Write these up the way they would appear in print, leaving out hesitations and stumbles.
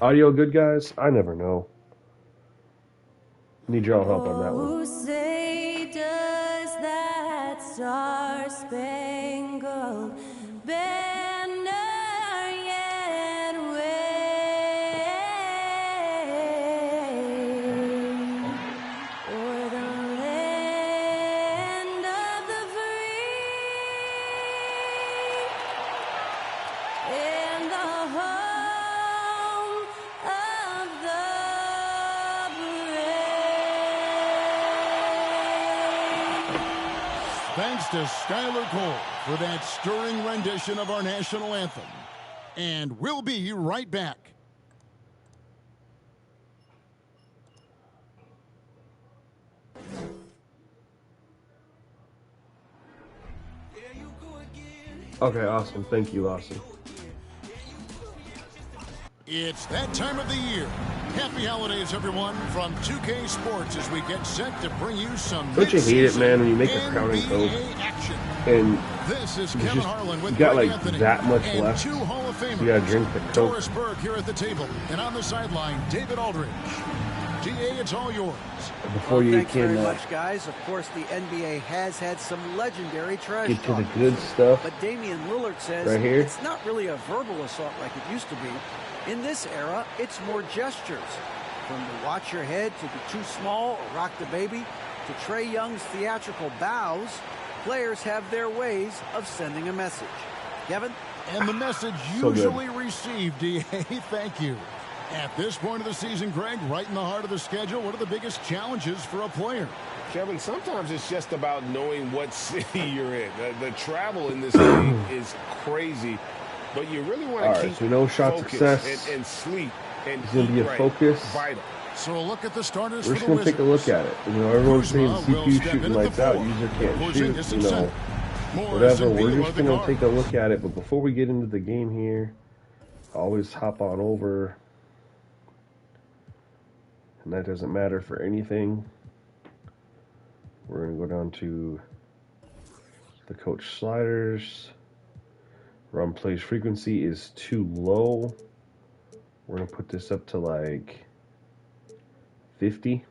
Audio good, guys? I never know. Need y'all help on that one. Who say does that star-spangled banner yet wave o'er the land of the free and the home of the brave? Thanks to Skylar Cole for that stirring rendition of our national anthem. And we'll be right back. Okay, awesome. Thank you, awesome. It's that time of the year. Happy holidays, everyone, from 2K Sports as we get set to bring you some Don't you hate it, man, when you make a NBA crowning code action. and This is you Kevin just Harlan with you got Greg like Anthony that much and left? two Hall of Famers. You gotta drink the Coke. Doris Burke here at the table, and on the sideline, David Aldridge. DA, it's all yours. Before you Thanks can very much, guys. Of course, the NBA has had some legendary trash get to the talk. good stuff, But Damian Lillard says right here. it's not really a verbal assault like it used to be. In this era, it's more gestures. From the watch your head to the too small or rock the baby to Trae Young's theatrical bows, players have their ways of sending a message. Kevin? And the message So good. usually received, DA. Thank you. At this point of the season, Greg, right in the heart of the schedule, what are the biggest challenges for a player? Kevin, sometimes it's just about knowing what city you're in. The travel in this league is crazy, but you really want All to right, keep so no shot focus success. and sleep and It's gonna be eat a right. focus. Vital. So a look at the starters We're for just the gonna take a Wizards. look at it. You know, everyone's saying Kuzma will CPU step shooting into the lights out, four. user can't Porzingis shoot. at You know, center. Morris whatever. and We're Beal are just the gonna guards. take a look at it. But before we get into the game here, always hop on over, and that doesn't matter for anything. We're gonna go down to the coach sliders. Run plays frequency is too low. We're gonna put this up to like 50.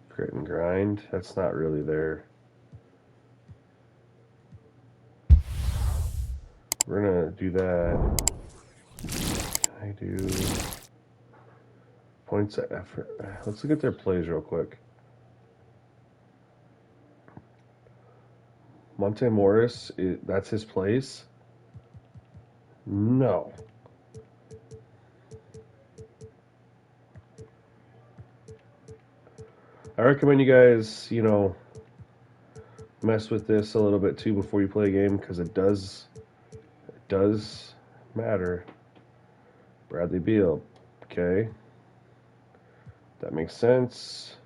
Grit and grind. That's not really there. We're gonna do that. Can I do points of effort? Let's look at their plays real quick. Monte Morris, that's his plays? No. I recommend you guys, you know, mess with this a little bit too before you play a game because it does matter. Bradley Beal, okay, that makes sense.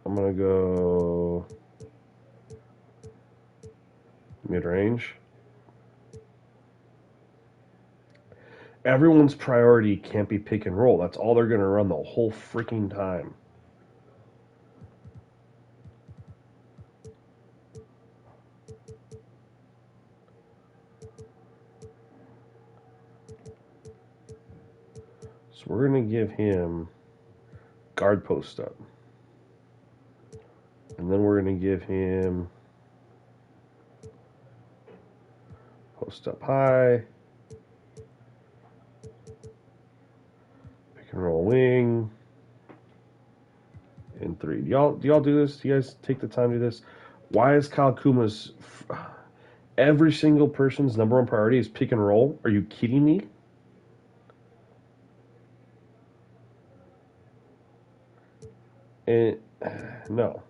I'm gonna go mid-range. Everyone's priority can't be pick and roll. That's all they're gonna run the whole freaking time. So we're going to give him guard post up. And then we're going to give him post up high. Pick and roll wing. In 3. Do y'all do this? Do you guys take the time to do this? Why is Kyle Kuma's every single person's number one priority is pick and roll? Are you kidding me? And no.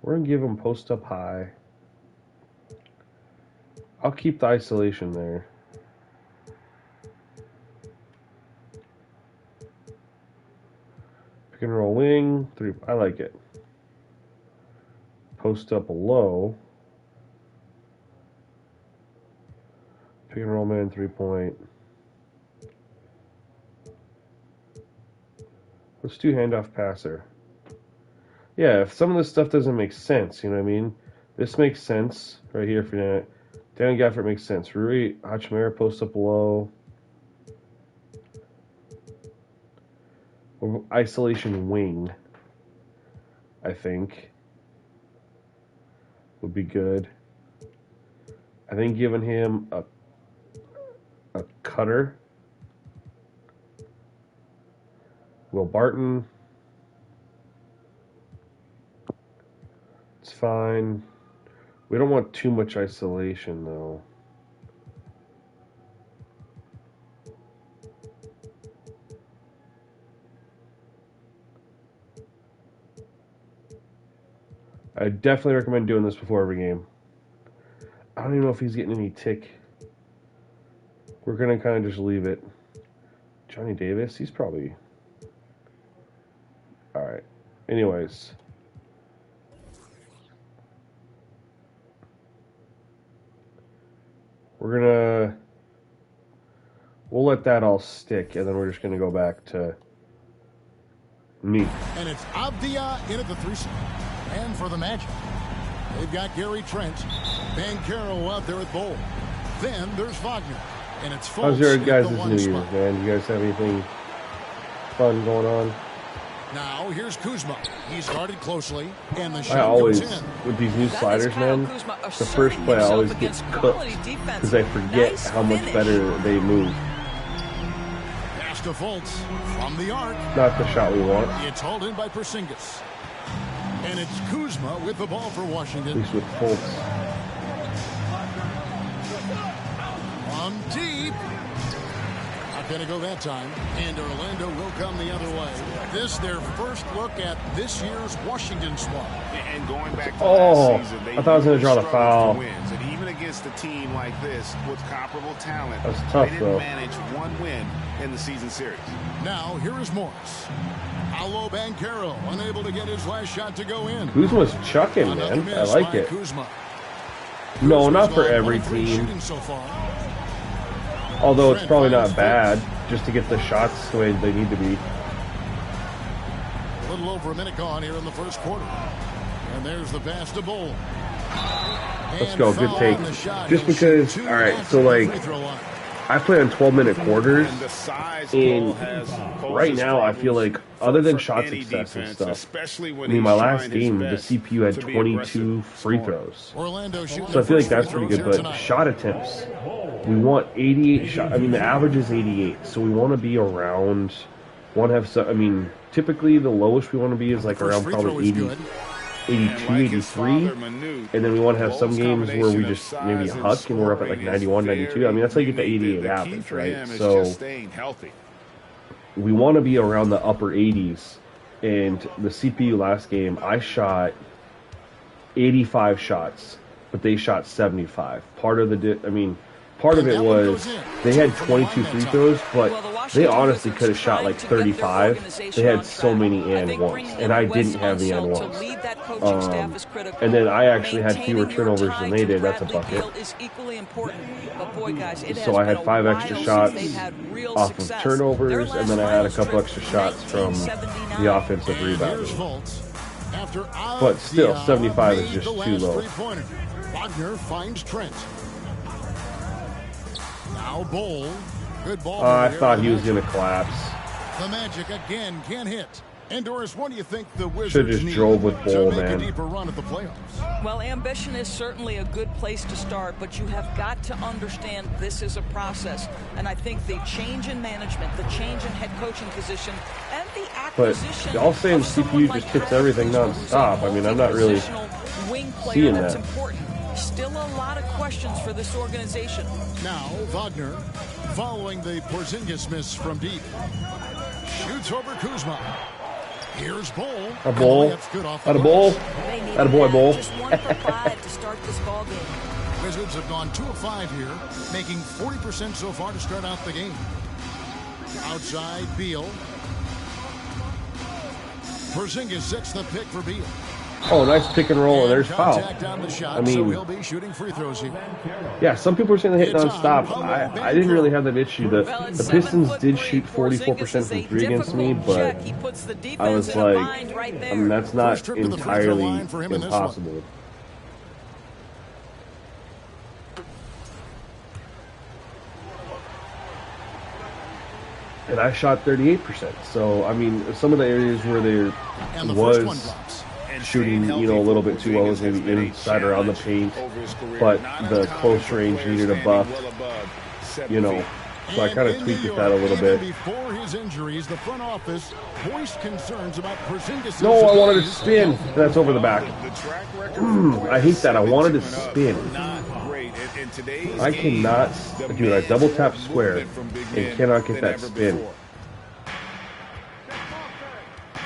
We're going to give him post up high. I'll keep the isolation there. Pick and roll wing. 3. I like it. Post up low. Pick and roll man, 3-point. Let's do handoff passer. Yeah, if some of this stuff doesn't make sense, you know what I mean? This makes sense right here for that. Danny Gafford makes sense. Rui Hachimura post up low. Or isolation wing, I think, would be good. I think giving him a cutter. Will Barton. It's fine. We don't want too much isolation, though. I definitely recommend doing this before every game. I don't even know if he's getting any tick. We're going to kind of just leave it. Johnny Davis, he's probably... All right. Anyways... We'll let that all stick, and then we're just gonna go back to me. And it's Avdia in at the 3 slot. And for the Magic, they've got Gary Trent, Banchero out there at Bowl. Then there's Wagner, and it's Fultz. How's your guys' at the 1 New Year's, spot. man? You guys have anything fun going on? Now here's Kuzma. He's guarded closely, and the I shot always, goes in. with these new That is sliders, Kyle man, Kuzma the asserting first play I himself always get against cooked quality defense. because I forget Nice how much finish. better they move. Pass to Fultz from the arc. Not the shot we want, It's hauled in by Porzingis. And it's Kuzma with the ball for at Washington. least with Fultz. From deep. Not going to go that time. And Orlando will come the other way. This their first look at this year's Washington squad. And going back to Oh, last season, they I thought I was gonna draw the struggled foul. for wins. And even against a team like this with comparable talent, That was tough, they didn't though. manage one win in the season series. Now here is Morris. Paolo Banchero unable to get his last shot to go in. Kuzma's chucking, Another man. I miss like by it. Kuzma. No, Kuzma's not for gone every 1 of 3 team. shooting so far. Although it's Trent probably finds not bad, just to get the shots the way they need to be. A little over a minute gone here in the first quarter. And there's the pass to Bull. Let's go, good take. Just because, all right, so like, I play on 12-minute quarters, And the size and has right now I feel like, other than shot any success and defense, stuff, especially I when mean, he's my last trying his game, the best CPU had to be 22 aggressive free scoring. throws. Orlando shooting So I feel like their that's first pretty free good, throws but here shot attempts, we want 88 shots. I mean, the average is 88, so we want to be around, typically the lowest we want to be is like tonight. around First free throw probably is 80, good. 82, 83. And then we want to have some games where we just maybe huck and we're up at like 91, 92. I mean, that's how you get the 88 average, right? So we want to be around the upper 80s. And the CPU last game, I shot 85 shots, but they shot 75. Part of it was they had 22 free throws, but they honestly could have shot like 35. They had so many and ones, and I didn't have the and ones. And then I actually had fewer turnovers than they did. That's a bucket. So I had 5 extra shots off of turnovers, and then I had a couple extra shots from the offensive Here's rebounding. Fultz. After But still, Avdia 75 is made just the too last low. three-pointer. Wagner finds Trent. Now Bull. Good ball. I over here thought by he was Magic. going to collapse. The Magic again can't hit. And Doris, what do you think the Wizards Should've just need drove with to Bull, make man. a deeper run at the playoffs? Well, ambition is certainly a good place to start, but you have got to understand this is a process. And I think the change in management, the change in head coaching position, and the But acquisition y'all saying of someone CPU like just hits Kyle everything Kuzma, who's a nonstop. I mean, I'm not really multi-positional wing player seeing that's that. important. Still a lot of questions for this organization. Now Wagner, following the Porzingis miss from deep, shoots over Kuzma. Here's Bull. A Bull. That's good off the At a Bull. glass. They need Atta boy, that. Bull. Just 1 for 5 to start this ball game. Wizards have gone 2 of 5 here, making 40% so far to start out the game. Outside, Beal. Porzingis 6th the pick for Beal. Oh, nice pick and roll, and there's foul. Contact on the shot, I mean- so he'll be shooting free throws here. Yeah, some people are saying they hit It's nonstop. on I didn't really have that issue. Well, The at Pistons 7'3", did shoot 44% Porzingis is from a 3 against me, difficult but check. He puts the defense I was in a like, bind right there. I mean, that's not First trip to the free throw entirely line for him in this one. impossible. And I shot 38%. So, I mean, some of the areas where there And the first one was drops. And shooting, staying you know, a healthy little for bit too well was Porzingis has maybe been a inside around the challenge paint, over his career. but Not the uncommon close for range players needed a standing buff, well above 7 you know. feet. So I kind of And tweaked in with that a New little York, bit. even before his injuries, the front office voiced concerns about Porzingis. No, I wanted to spin. That's over the back. The track record for I hate that. I wanted to coming up, spin. Not great. In today's I game, cannot, the dude, I man double has tap more square movement from big and men cannot get than that ever spin. before.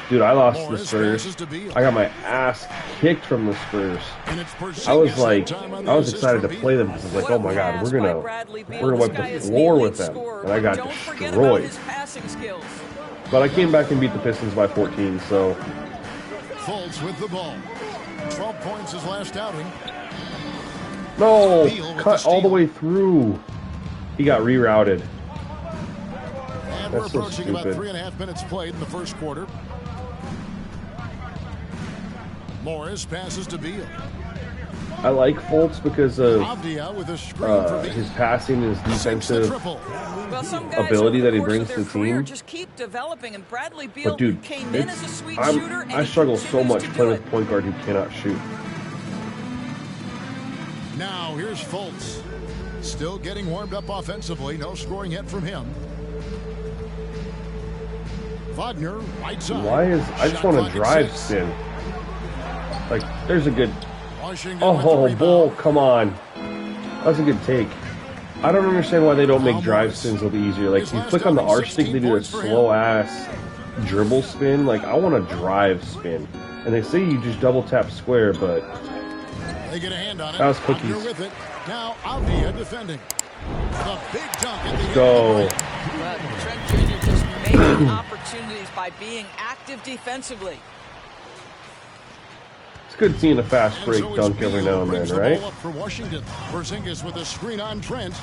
Dude, I lost the Morris Spurs. passes to Beal. I got my ass kicked from the Spurs. And it's Porzingis I was that like, time on the I was assist excited to from Beal. play them because I was like, What oh my a god, pass we're by gonna Bradley Beal. wipe This the guy is the floor elite with them, scorer, and I but got don't forget about destroyed. his passing skills. But I came back and beat the Pistons by 14. So Fultz with the ball. 12 points his last outing. no, Beal with cut the all the steal. way through. He got rerouted. And That's we're so approaching about stupid. 3.5 minutes played in the first quarter. Morris passes to Beal. I like Fultz because of Avdia with a screen for Beal. his passing and his Sinks the defensive. triple. Well, some guys ability over that he the course brings of to their the career team. just keep developing, and Bradley Beal But dude, came in as a sweet shooter, and I he struggle so continues much to playing do with a point guard who cannot shoot. Now here's Fultz. Still getting warmed up offensively. No scoring yet from him. Wagner, right side. Why is I just Shot want clock to at drive 6. spin? Like there's a good. Washington with the Oh, rebound. Bull, come on. That's a good take. I don't understand why they don't make drive spins a little easier. Like, His you last click on the outing, R stick, they 16 do a points for him. slow-ass dribble spin. Like, I want a drive spin. And they say you just double-tap square, but They get a hand on it. That was Wagner cookies. with it. Now Avdia defending. The big dunk at the end go. of the break. But Trent Jr. just making opportunities by being active defensively. it's good seeing a fast And break so it's dunk every Beal now and brings then, the right? ball up for Washington. Porzingis with a screen on Trent.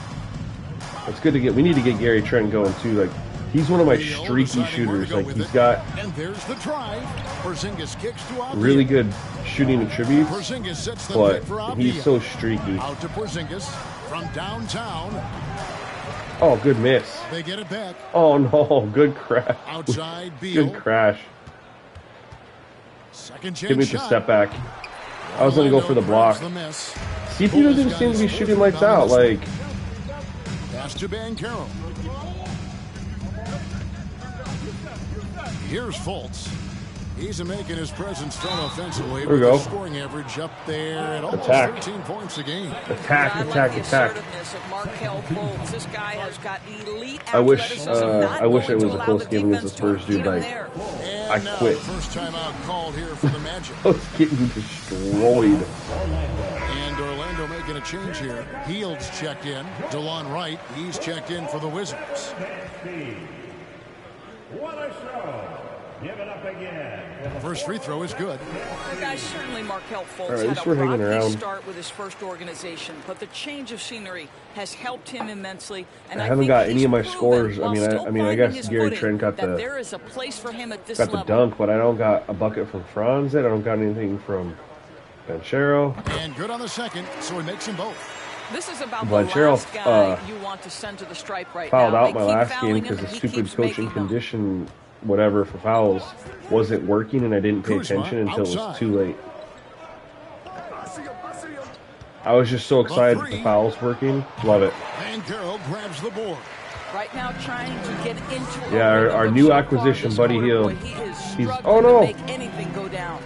It's good to get. We need to get Gary Trent going, too. Like, he's one of my Beal streaky deciding where to shooters. go Like, with he's it. got And there's the drive. Porzingis kicks to Avdia. really good shooting attributes, Porzingis sets the but pick for Avdia. he's so streaky. Out to Porzingis from downtown. Oh, good miss. They get it back. Oh, no. Good crash. Outside Beal. Good crash. Second chance Give me the shot. step back. I was going to go for the block. The miss. CP doesn't seem to be shooting lights out. Like, Pass to Banchero. Here's Fultz. He's making his presence felt offensively. There we with go. the scoring average up there at almost Attack. 13 points a game. attack, I like attack, the attack. assertiveness of Markelle Fultz. This guy has got elite I wish, athleticism, not I wish going it to was a allow close the game against the defense to Spurs, dude. impede him Like, there. And I now quit. First timeout called here for the Magic. I was getting destroyed. And Orlando making a change here. Fields checked in. DeLon Wright, he's checked in for the Wizards. What a show. Give it up again. First free throw is good. Well, guys, certainly Markelle Fultz All right, at had least a we're hanging rocky around. start with his first organization, but the change of scenery has helped him immensely. And I I haven't think got any he's of my proven, scores. I while mean, still I finding guess his Gary footing, Trent got that the there is a place for him at this got the level. dunk, but I don't got a bucket from Franz yet. I don't got anything from Banchero. And good on the second, so he makes them both. This is about Banchero, the last guy you want to send to the stripe right Fouled now. out They my keep last game fouling because him, the and he stupid keeps coaching making them. condition, whatever for fouls, wasn't working, and I didn't pay Kuzma attention until it was outside. too late. I was just so excited that the three. foul's working. Love it. Banchero grabs the board. Right now, trying to get into a Yeah, our- rhythm, our but new so far acquisition, this Buddy quarter, Hield. boy, he is He's- struggling oh, no. to make anything go down.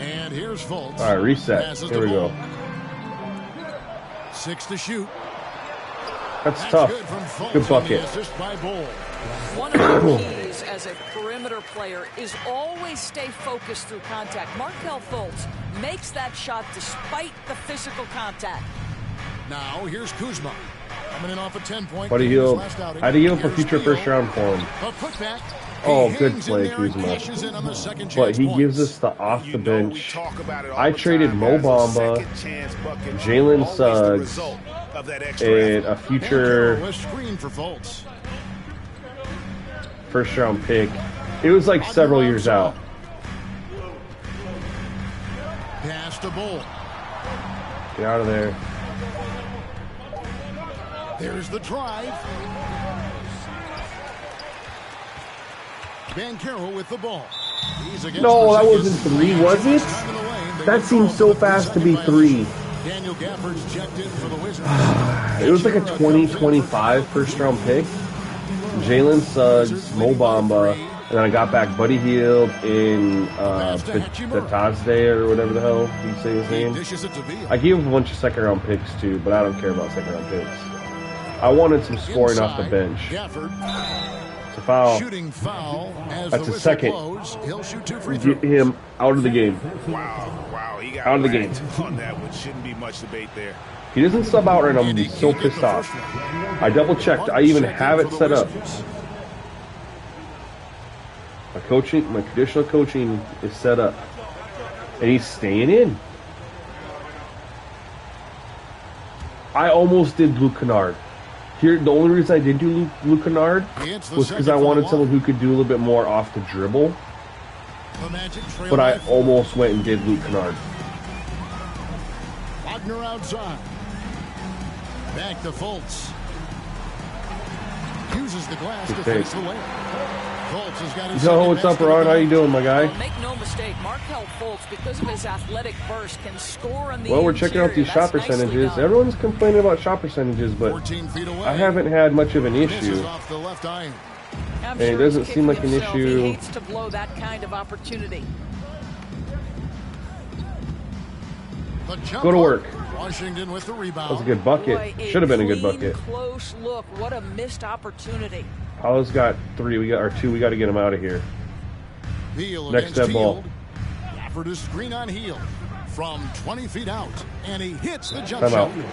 And here's Fultz. All right, reset. Passes Here the we go. ball. 6 to shoot. That's That's tough. good from Fultz Good on bucket. the assist by Bull. One of the keys as a perimeter player is always stay focused through contact. Markelle Fultz makes that shot despite the physical contact. Now here's Kuzma. Coming in off a 10-point Buddy game in his Hield. last outing. I'd yield for Here's future Beal. first round for him. A putback. Oh, He good hangs play, in there and Kuzma. cashes in on the second But chance he points. gives us the off You the know we bench. talk about it all I the traded time, Mo guys. Those Bamba, second chance buckets Jalen always the Suggs, result of that extra and effort. a future A screen for Fultz. first round pick. It was like several years out. Pass to Bull. Get out of there. There's the drive. Banchero with the ball. He's against No, that Porzingis. wasn't 3, was it? Time in the lane. They That get seems off so the fast to second be violation. 3. Daniel Gafford's checked in for the Wizards. It was like a 2025 first round pick. Jalen Suggs, Mo Bamba, and then I got back Buddy Hield in Batazde or whatever the hell you say his name. Dishes it to Beal. I gave him a bunch of second round picks too, but I don't care about second round picks. I wanted some scoring off the Inside, bench. Gafford, It's a foul. shooting foul as That's the a whistle second. blows. He'll shoot 2 free throws. Get him out of the game. Wow, he got Out of the game. ranked on that one. Shouldn't be much debate there. He doesn't sub out right now. And he I'm so can't get pissed the off. first one. I double checked. I even have it set up. My traditional coaching is set up, and he's staying in. I almost did Luke Kennard. Here, the only reason I didn't do Luke Kennard was because I wanted someone who could do a little bit more off the dribble. The Magic trail But I by 4. almost went and did Luke Kennard. Wagner outside. Back to Fultz. Uses the glass to Good face take. the layup. Fultz has got his Yo, second what's up, basket Ron? of How the you doing, my guy? Well, make no mistake, Markelle Fultz, because of his athletic burst, can score on the Well, we're checking out these interior. shot That's nicely percentages. done. Everyone's complaining about shot percentages, but 14 feet away. I haven't had much of an Misses issue. off the left iron. I'm And it sure doesn't he's seem like kicking an himself. issue. He hates to blow that kind of opportunity. The jump Go to hook. work. Washington with the rebound. That was a good bucket. Boy, Should have been a good clean, bucket. Close look. What a missed opportunity. Paolo's got 3. We got our 2. We got to get him out of here. Heel Next against dead ball. Hield. Gafford is screen on Hield from 20 feet out, and he hits the jump Time shot. out.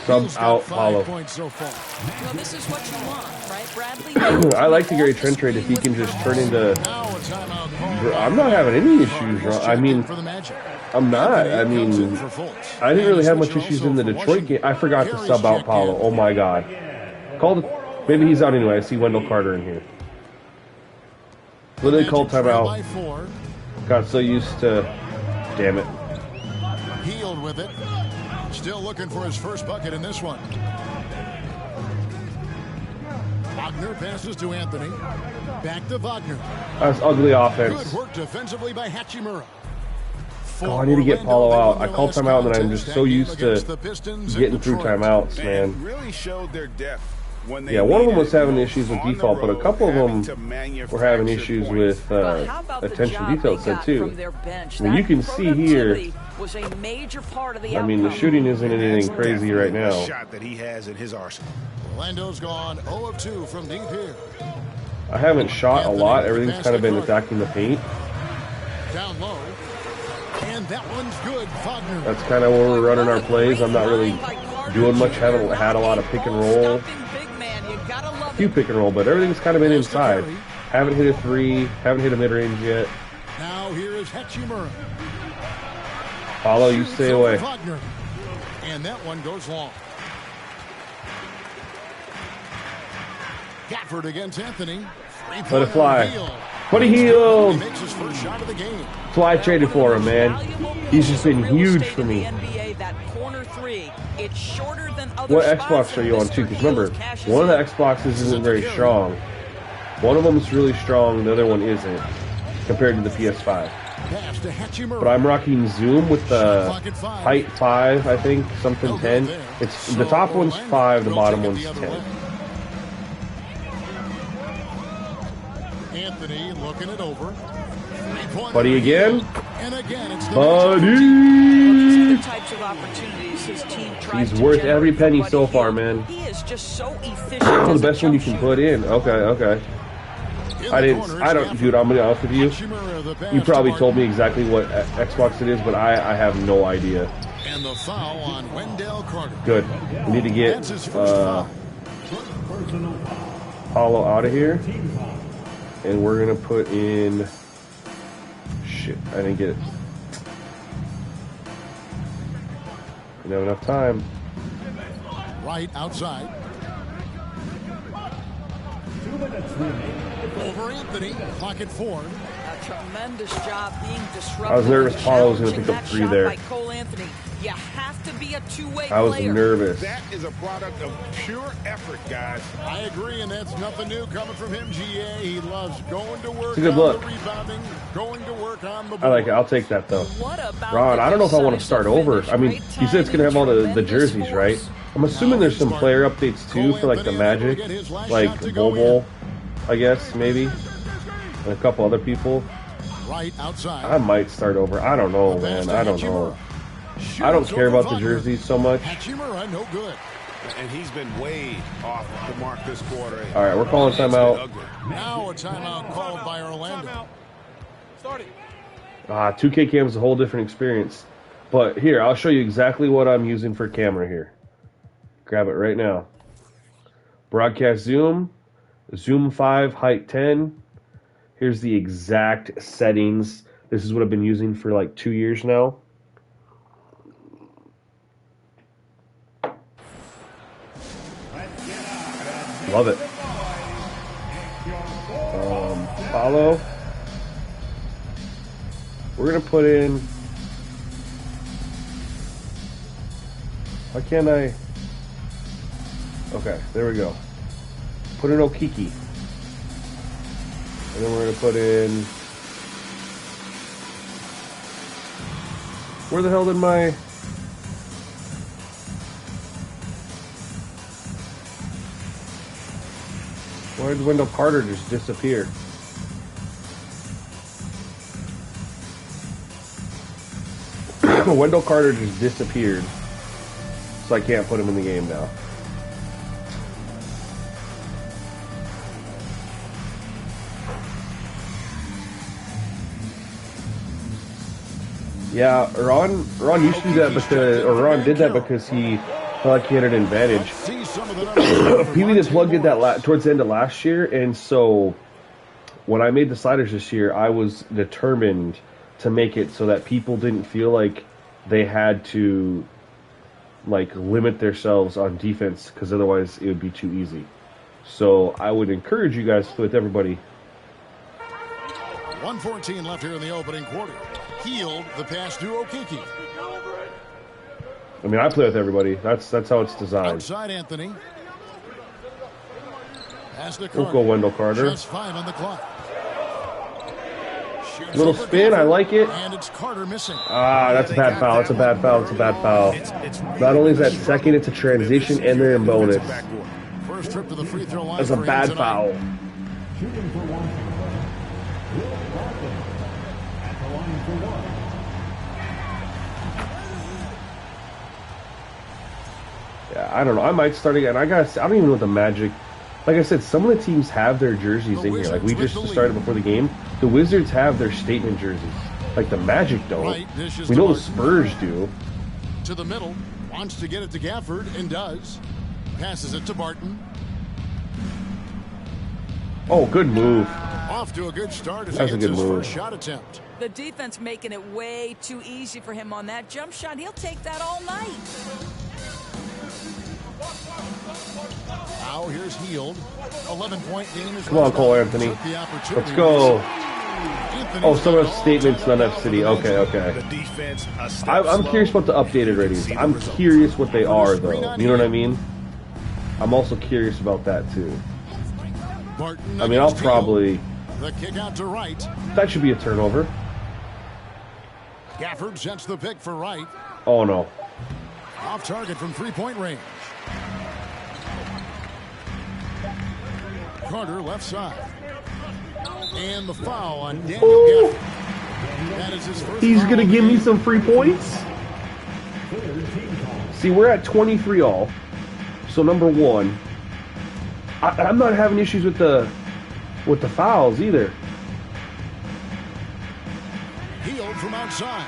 Sub Hield's got out 5 Paolo. points so far. Well, this is what you want, right, Bradley? I like the Gary Trent trade if he can just turn into. Now a timeout call. I'm not having any issues. Ron. I mean, for the Magic. I'm not. I Anthony comes in mean, for Fultz. I didn't really And have much switcher issues also in the for Detroit Washington. game. I forgot to Gary's sub out checked Paolo. in. Oh my God. Called. Maybe he's out anyway. I see Wendell Carter in here. Literally called Magic trail timeout. by 4. Got so used to. Damn it. Hield with it. Still looking for his first bucket in this one. Wagner passes to Anthony. Back to Wagner. That's ugly offense. Good work defensively by Hachimura. Oh, I need to get Paolo out. I called timeout, and I'm just so used to getting through timeouts, Man, man. really showed their depth when they Yeah, one of them needed was having it, issues with on the default, but a road, couple of having them to manufacture were having issues points. with But how about the attention job detail they set got too. from their bench? I mean, you That can see here. productivity was a major part of the I mean, the outcome. shooting isn't anything That's crazy right definitely a now. shot that he has in his arsenal. Orlando's gone 0 of 2 from deep here. I haven't shot a lot. Everything's kind of been attacking the paint. Down low. And that one's good. Wagner. That's kind of where we're running our plays. I'm not really doing much. Haven't had a lot of pick and roll. A few pick and roll, but everything's kind of been inside. Haven't hit a 3. Haven't hit a mid range yet. Now here is Hachimura. Paolo, you stay away. Wagner. And that one goes long. Gafford against Anthony. Let it fly. Hield. Buddy He Hield. makes his first shot of the game. That's why I traded for him, man. He's just been huge for me. What Xbox are you on too? Because remember, one of the Xboxes isn't very strong. One of them is really strong, the other one isn't, compared to the PS5. Pass to Hachimura. But I'm rocking Zoom with the height 5, I think, something 10. It's the top one's 5, the bottom one's 10. Anthony looking it over. Buddy again? And again, it's the Buddy! Types of opportunities his team He's worth every penny so far, man. He is just so efficient. The best one you can put in. Okay. I don't, dude, I'm gonna be honest with you. You probably told me exactly what Xbox it is, but I have no idea. And the foul on Wendell Carter. Good. We need to get That's his first foul. Paulo out of here. And we're going to put in... Shit, I didn't get it. Didn't have enough time. Right outside. Over Anthony. Clock at 4. A tremendous job being disruptive. I was nervous Paulo was going to pick up 3 there. By Cole Anthony. You have to be a two-way I was player. nervous. That is a product of pure effort, guys. I agree, and that's nothing new coming from him, GA. He loves going to work It's a good on look. the rebounding, going to work on the board. I like it. I'll take that, though. What about Ron, I don't know if I want to decisive start over. finish? I mean, Great you said it's going to have all the timing, jerseys, tremendous right? force. I'm assuming there's some player updates, too, for, like, the Magic. Like, Bobo, I guess, maybe. And a couple other people. Right outside. I might start over. I don't know, man. I don't know. I don't care about the jerseys so much. Hachimura, no good. And he's been way off the mark this quarter. All right, we're calling timeout. Now a timeout called by Orlando. 2K Cam is a whole different experience. But here, I'll show you exactly what I'm using for camera here. Grab it right now. Broadcast zoom, zoom 5, height 10. Here's the exact settings. This is what I've been using for like 2 years now. Love it. Follow. We're going to put in... Why can't I... Okay, there we go. Put in Okiki. And then we're going to put in... Where the hell did my... Why did Wendell Carter just disappear? Wendell Carter just disappeared. So I can't put him in the game now. Yeah, Ron used to do that because, or Ron did that because he felt like he had an advantage. PB the Plug did that towards the end of last year, and so when I made the sliders this year, I was determined to make it so that people didn't feel like they had to like limit themselves on defense, because otherwise it would be too easy. So I would encourage you guys to play with everybody. 1:14 left here in the opening quarter. Healed the pass to Okiki. I mean, I play with everybody. That's how it's designed. Outside Anthony. Pass to We'll go Wendell Carter. Just 5 on the clock. Shoots Little over spin, I like it. And it's Carter missing. Ah, that's a bad foul. That's a bad foul. That's a bad foul. Not only is that second, it's a transition, and they're in bonus. First trip to the free throw line. That's a for him bad tonight. foul. Shooting for Washington, Will Barton at the line for one. Yeah, I don't know. I might start again. I don't even know what the Magic. Like I said, some of the teams have their jerseys in here. Like we just started before the game. The Wizards have their statement jerseys. Like the Magic don't. We know the Spurs do. To the middle, wants to get it to Gafford and does. Passes it to Barton. Oh, good move. Off to a good start as That's he a gets good his move. first shot attempt. The defense making it way too easy for him on that jump shot. He'll take that all night. Now here's Healed. 11-point game. Come on, Cole Anthony. Let's go. Oh, some of the statements on F City. Okay, okay. I'm curious about the updated ratings. I'm curious what they are, though. You know what I mean? I'm also curious about that, too. I mean, I'll probably... The kick out to Wright. That should be a turnover. Gafford sets the pick for Wright. Oh, no. Off target from three-point range. Carter left side. And the foul on Daniel Ooh. Gafford. That is his first He's foul going to of give the me game. some free points? See, we're at 23 all. So, number one, I'm not having issues with the fouls either. Healed from outside.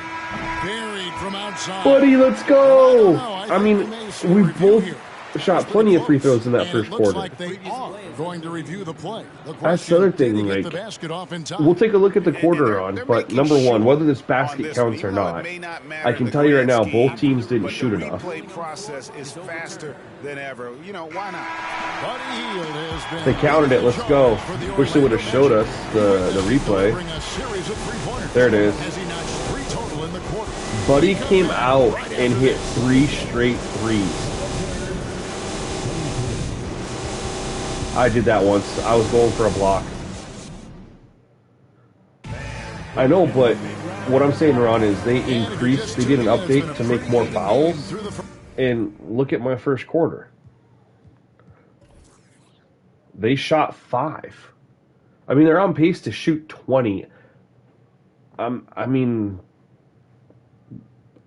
Buried from outside. Buddy, let's go. I I mean, think we may see a we review both... here. shot plenty of free throws in that And first it looks quarter. like they are going to review the play. The That's the question, other did thing, he get like, the basket off in time? we'll take a look at the quarter they're on, but making number one, sure whether this on basket this one, counts or even though it not, may not matter I in can the tell you right grand now, scheme, both teams didn't but shoot the enough. replay process is faster than ever. You know, why not? Buddy Hield has been They counted it. Let's go. for the Wish they would have Orlando showed us Magic. the replay. Delivering a series of three-pointers. There it is. As he notched 3 total in the quarter. Buddy came out and hit 3 straight threes. I did that once. I was going for a block. I know, but what I'm saying, Ron, is they increased, they did an update to make more fouls, and look at my first quarter. They shot 5. I mean, they're on pace to shoot 20. I mean,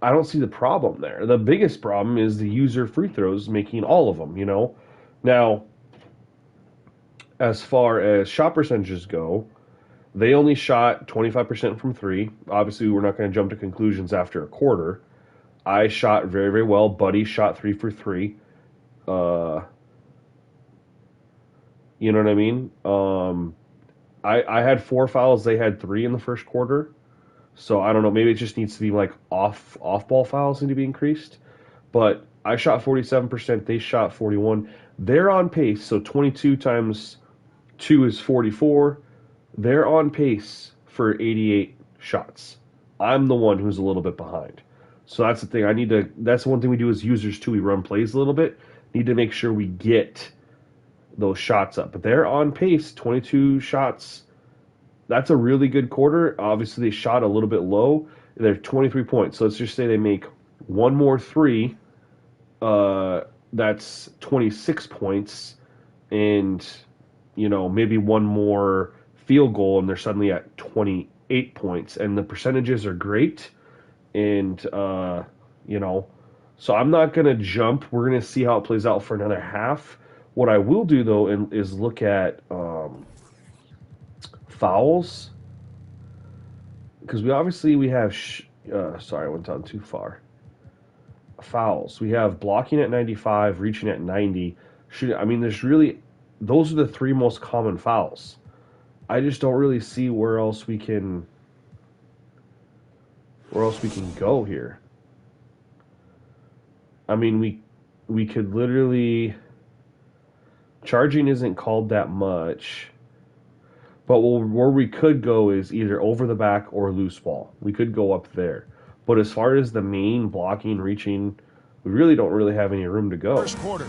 I don't see the problem there. The biggest problem is the user free throws, making all of them, you know? Now, as far as shot percentages go, they only shot 25% from 3. Obviously, we're not going to jump to conclusions after a quarter. I shot very, very well. Buddy shot 3 for 3. You know what I mean? I had 4 fouls. They had 3 in the first quarter. So I don't know. Maybe it just needs to be like off ball fouls need to be increased. But I shot 47%. They shot 41. They're on pace. So 22 times 2 is 44. They're on pace for 88 shots. I'm the one who's a little bit behind. So that's the thing. That's one thing we do as users too. We run plays a little bit. Need to make sure we get those shots up. But they're on pace. 22 shots. That's a really good quarter. Obviously, they shot a little bit low. They're 23 points. So let's just say they make one more 3. That's 26 points. And, you know, maybe one more field goal, and they're suddenly at 28 points. And the percentages are great. And, you know, so I'm not going to jump. We're going to see how it plays out for another half. What I will do, though, is look at fouls, because we have sorry, I went down too far. Fouls, we have blocking at 95, reaching at 90. Those are the 3 most common fouls. I just don't really see where else we can go here. I mean, we could literally, charging isn't called that much. But where we could go is either over the back or loose ball. We could go up there. But as far as the main blocking, reaching, we really don't really have any room to go. First quarter.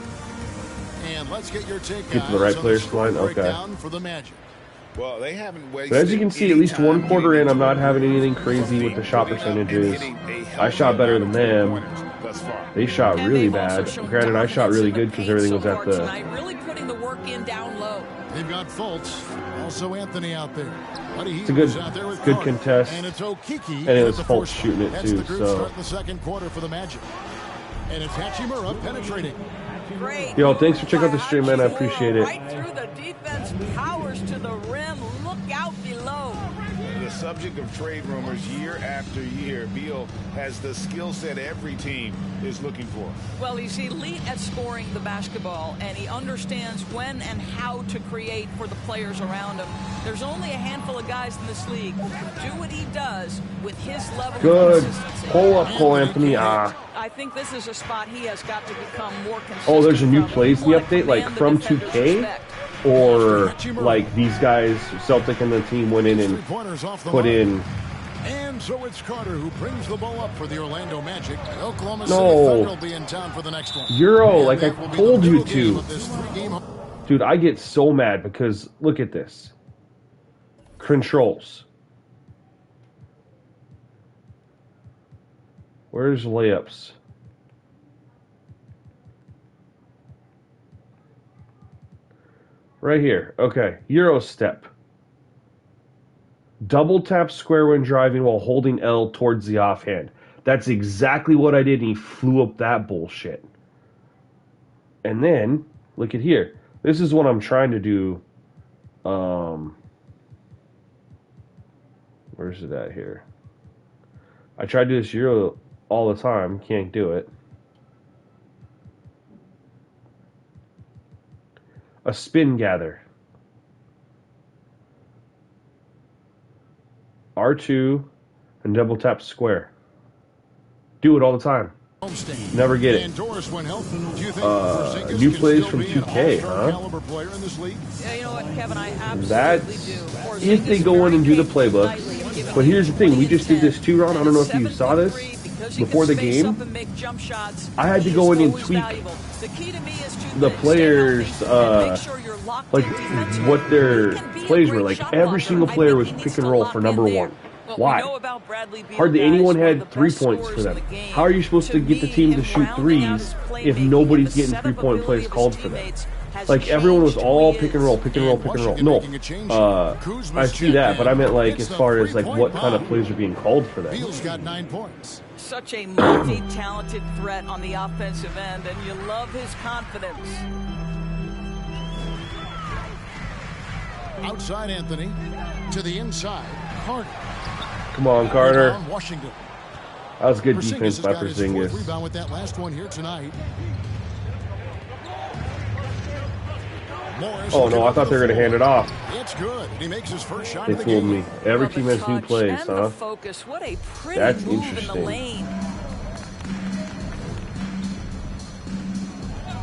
And let's get your take, Get to the right guys, on players score line? Okay. breakdown for the Magic. Well, they haven't wasted. But as you can see, at least one quarter in, I'm not having anything crazy with the shot percentages. I shot better than them. They shot And really they've also bad. shown Granted, I shot dominance really in the good because paint everything so was at far the... tonight, really putting the work in down low. They've got Fultz, also Anthony out there. It's a good contest. And it's Okiki. And it was at the Fultz fourth shooting it, That's too, the group so... start in the second quarter for the Magic. And it's Hachimura penetrating. Great. Yo, thanks for checking out the stream, man. I appreciate it. Right through the defense, powers to the rim. Look out below. The subject of trade rumors year after year. Beal has the skill set every team is looking for. Well, he's elite at scoring the basketball, and he understands when and how to create for the players around him. There's only a handful of guys in this league who can do what he does with his level Good. of consistency. Pull up, Cole Anthony. I think this is a spot he has got to become more consistent. Oh, there's a new from. plays in the Wanna update, like command the from defender's 2K? respect. Or like these guys, Celtic and the team went in and Three-pointers off the put mark. in... And so it's Carter who brings the ball up for the Orlando Magic. Oklahoma No. City Thunder will be in town for the next one. Euro, And like I that will be told the you middle game to. of this three-game Dude, I get so mad because look at this. Controls. Where's layups? Right here. Okay. Euro step. Double tap square when driving while holding L towards the offhand. That's exactly what I did, and he flew up that bullshit. And then, look at here. This is what I'm trying to do. Where's it at here? I try to do this Euro all the time. Can't do it. A spin gather. R2 and double tap square. Do it all the time. Never get it. And Doris, when healthy, do you think Porzingis New can plays still from be an 2K, all-star huh? caliber player in this league? Yeah, you know what, Kevin, I absolutely That's do. if they go in and do the playbook. But here's the thing, we just did this too, Ron. I don't know if you saw this before the game. I had to go in and tweak the players, like what their plays were. Like every single player was pick and roll for number one. Why? Hardly anyone had 3 points for them. How are you supposed to get the team to shoot threes if nobody's getting 3-point plays called for them? Like everyone was all pick and roll, pick and roll, pick and roll. No, I see that, but I meant like as far as like what kind of plays are being called for them. Beal's got 9 points. Such a multi-talented threat on the offensive end, and you love his confidence. Outside Anthony to the inside. Carter. Come on, Carter. Rebound, Washington. That was good Porzingis defense has by got his fourth Porzingis. rebound with that last one here tonight. Morris Oh no, I thought they were going to hand it off. It's good. He makes his first shot They of the fooled game. me. Every Well, the team has new touch plays, and huh? the focus. What a pretty That's move in the interesting. lane.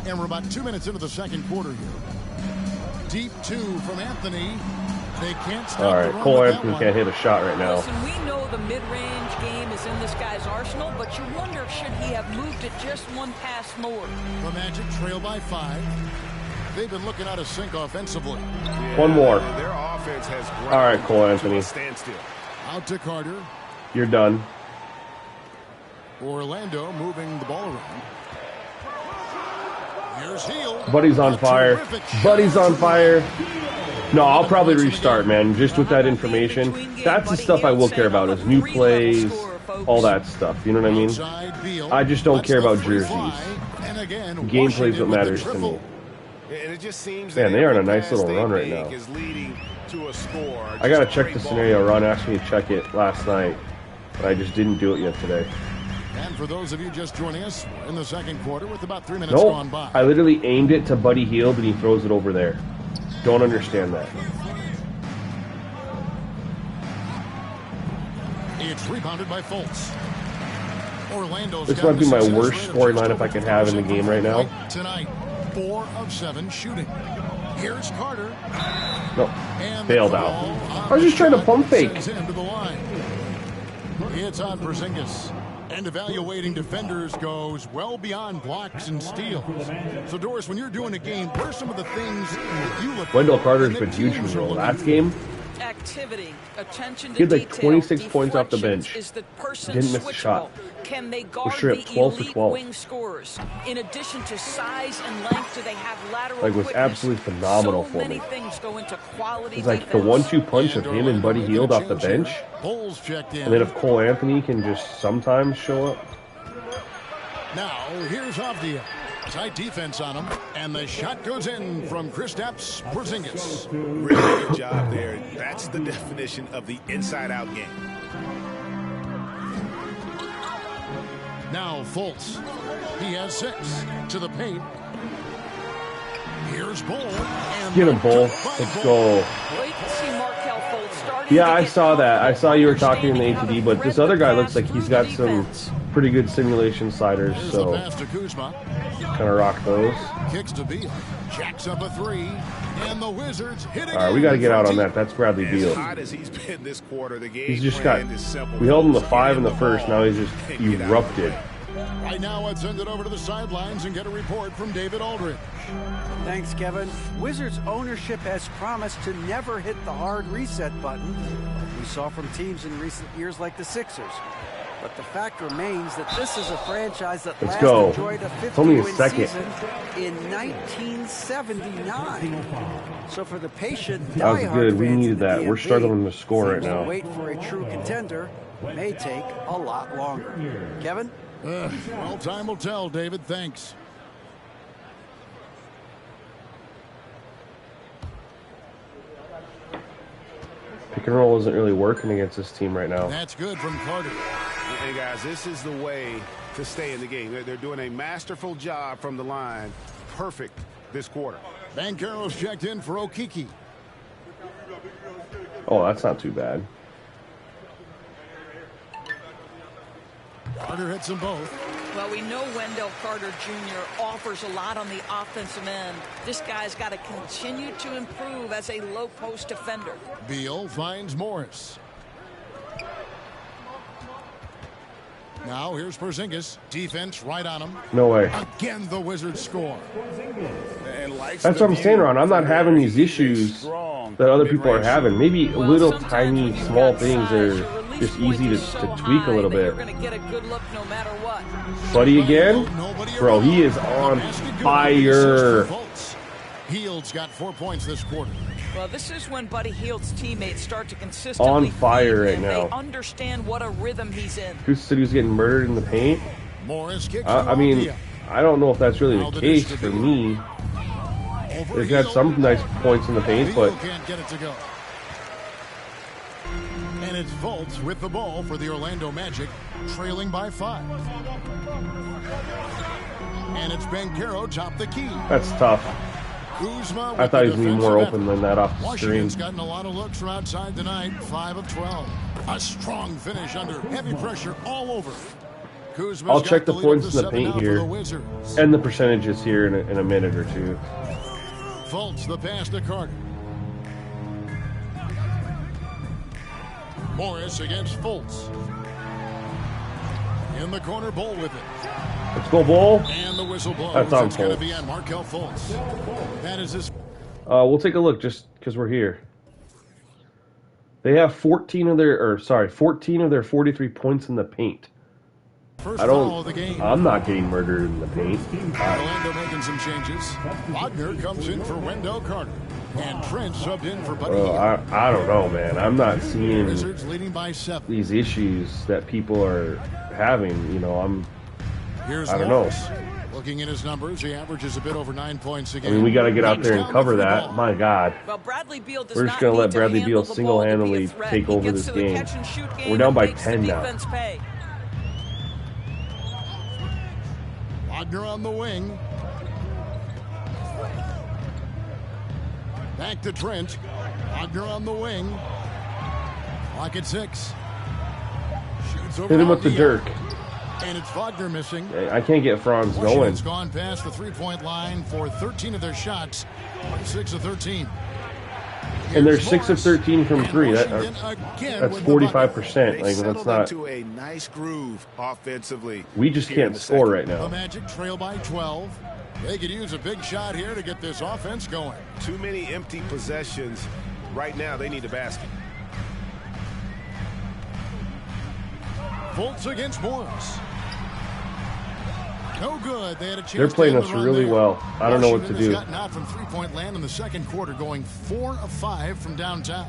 And we're about 2 minutes into the second quarter here. Deep two from Anthony. They can't stop All the right, run Cole with that Anthony one. can't hit a shot right now. Listen, we know the mid-range game is in this guy's arsenal, but you wonder, should he have moved it just one pass more? The Magic trail by 5. They've been looking out of sync offensively. One more. Their offense has ground All right, Cole to Anthony. a standstill. Out to Carter. You're done. Orlando moving the ball around. Here's Hield. Buddy's on A fire. terrific shot. Buddy's on fire. No, I'll probably restart, man. Just with that information. That's the stuff I will care about is new plays, all that stuff. You know what I mean? Outside Beal. I just don't Lets care the about free jerseys. fly. And again, Gameplay's Washington what with the matters to triple. me. And it just seems Man, that they are on a every nice pass little they run right make now. is leading to a score. I gotta Just check great the ball scenario. movement. Ron asked me to check it last night, but I just didn't do it yet today. And for those of you just joining us, we're in the second quarter with about 3 minutes Nope. gone by. I literally aimed it to Buddy Hield and he throws it over there. Don't understand that. It's rebounded by Fultz. Orlando's This got might be the my success worst rate of scoring just lineup I over can have in the 50% game right now. Tonight, 4 of 7 shooting. Here's Carter. No, And failed the out. call I was just trying to on pump fake. sends him to the line. It's on Porzingis. And evaluating defenders goes well beyond blocks and steals. So, Doris, when you're doing a game, what are some of the things that you look Wendell for Carter's and been that huge teams for are the looking last for? game. Activity, attention to He had like detail, 26 points off the deflections bench. is the person Didn't miss a shot. switchable. Can they guard straight up the 12 to elite 12. wing scorers? In addition to size and length, do they have lateral Like, was quickness? absolutely phenomenal so for many me. things go into quality It's like the defense. 1-2 punch of him and Buddy Hield off the bench. Bulls checked in. And then if Cole Anthony can just sometimes show up. Now, here's Avdia. Tight defense on him. And the shot goes in from Kristaps Porzingis. Really good job there. That's the definition of the inside-out game. Now Fultz. He has 6 to the paint. Here's Bull. And Get him, Bull. by Let's Bull. go. Wait to see Markelle Fultz starting Yeah, to I get saw that. I saw you were talking in the understanding ATD, how to but this thread other the guy looks pass like he's through got some defense. pretty good simulation sliders, Here's the so pass to Kuzma. kind of rock those. Kicks to Beal. Jacks up a 3. And the Wizards hit it. All right, we got to get out on that. That's Bradley As Beal. hot as he's been this quarter, the game He's just got. plan is simple. We held him to Get 5 in the ball first. Now he's just and get out of the erupted. way. Right now, let's send it over to the sidelines and get a report from David Aldridge. Thanks, Kevin. Wizards ownership has promised to never hit the hard reset button, like we saw from teams in recent years like the Sixers. But the fact remains that this is a franchise that Let's last go. enjoyed a It's only a 50-win second. season in 1979. So for the patient, That was diehard good. We fans needed in the that. We're DMV, struggling to score right things to now. wait for a true contender may take a lot longer. Kevin? Well, time will tell, David. Thanks. Pick and roll isn't really working against this team right now. That's good from Carter. Hey, guys, this is the way to stay in the game. They're doing a masterful job from the line. Perfect this quarter. Banchero's checked in for Okiki. Oh, that's not too bad. Carter hits them both. Well, we know Wendell Carter Jr. offers a lot on the offensive end. This guy's got to continue to improve as a low post defender. Beal finds Morris. Now here's Porzingis. Defense right on him. No way. Again, the Wizards score. And likes That's the what I'm saying, view Ron. I'm not from having where these he is issues strong that other people are mid-range having. Maybe Well, little sometimes tiny when you've small got things size, are your release just point easy to is so tweak a high little that bit. You're going to get a good look no matter what. Buddy again? Nobody Bro, he around. is on Basket good. fire. Assist for Fultz. Hield's got 4 points this quarter. Well, this is when Buddy Hield's teammates start to consistently On fire feed right him. now. They understand what a rhythm he's in. Who said he was getting murdered in the paint? Morris kicks I mean, I don't know if that's really the case for me. They've had some nice points in the paint, but can't get it to go. And it's Fultz with the ball for the Orlando Magic, trailing by 5. And it's Banchero top the key. that's tough. Kuzma I with thought he the was going to be more defensive open than that off the screen. Washington's gotten a lot of looks from outside tonight, 5 of 12. A strong finish under heavy pressure all over. Kuzma's I'll got check the lead points up in to the 7 paint now for here. the Wizards. And the percentages here in a minute or two. Fultz the pass to Carter. Morris against Fultz. In the corner, Bull with it. Let's go, Bull. And the whistle blows. That's on It's going to Fultz. be on Markelle Fultz. That is his. We'll take a look just because we're here. They have 14 of their 43 points in the paint. First I foul of don't. the game. I'm not getting murdered in the paint. Orlando making some changes. Wagner comes in for Wendell Carter. And Trent subbed in for Buddy Bro, Hield. I don't know, man. I'm not seeing Wizards leading by 7. these issues that people are having. You know, Here's I don't know. Morris. Looking at his numbers, he averages a bit over 9 points a I game. mean, we got to get out there and Knocks down cover the free that. ball. My God. Well, Bradley Beal does We're just not gonna need let to Bradley handle Beal the ball to be a single-handedly threat. take He over gets this to the game. catch and shoot game We're down and by makes the 10 now. defense pay. Wagner on the wing. Back to Trent. Wagner on the wing. Clock at 6. Shoots over Hit him with the Diop. Dirk. And it's Wagner missing. I can't get Franz going. Washington's gone past the three-point line for 13 of their shots. 6 of 13. And they're Here's 6 of Morris. 13 from And 3. Washington again That's with the bucket. 45%. They Like, that's settled not. into a nice groove offensively. We just here in can't the score second. right The now. Magic trail by 12. They could use a big shot here to get this offense going. Too many empty possessions. Right now, they need a basket. Fultz against Morris. No good. They had a chance. They're playing to end us the run really there. well. I don't know what to Washington do. has gotten out from three-point land in the second quarter, going 4 of 5 from downtown.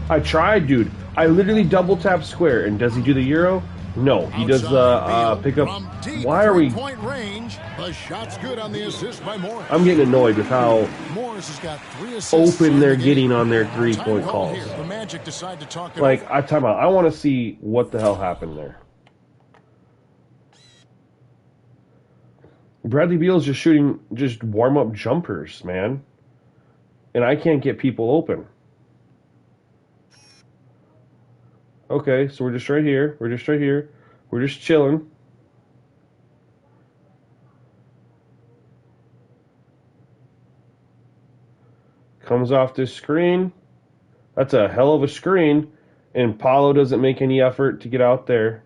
I tried, dude. I literally double tap square, and does he do the Euro? No, he does the Outside, Beal pickup. from deep Why are we? three-point range. The shot's good on the assist by Morris. I'm getting annoyed with how Morris has got 3 assists. open in they're the game. getting on their Time three-point call calls. here. The Magic decide to talk it Like, over. time out. I want to see what the hell happened there. Bradley Beal's just shooting just warm-up jumpers, man. And I can't get people open. Okay, so we're just right here. We're just right here. We're just chilling. Comes off this screen. That's a hell of a screen. And Paulo doesn't make any effort to get out there.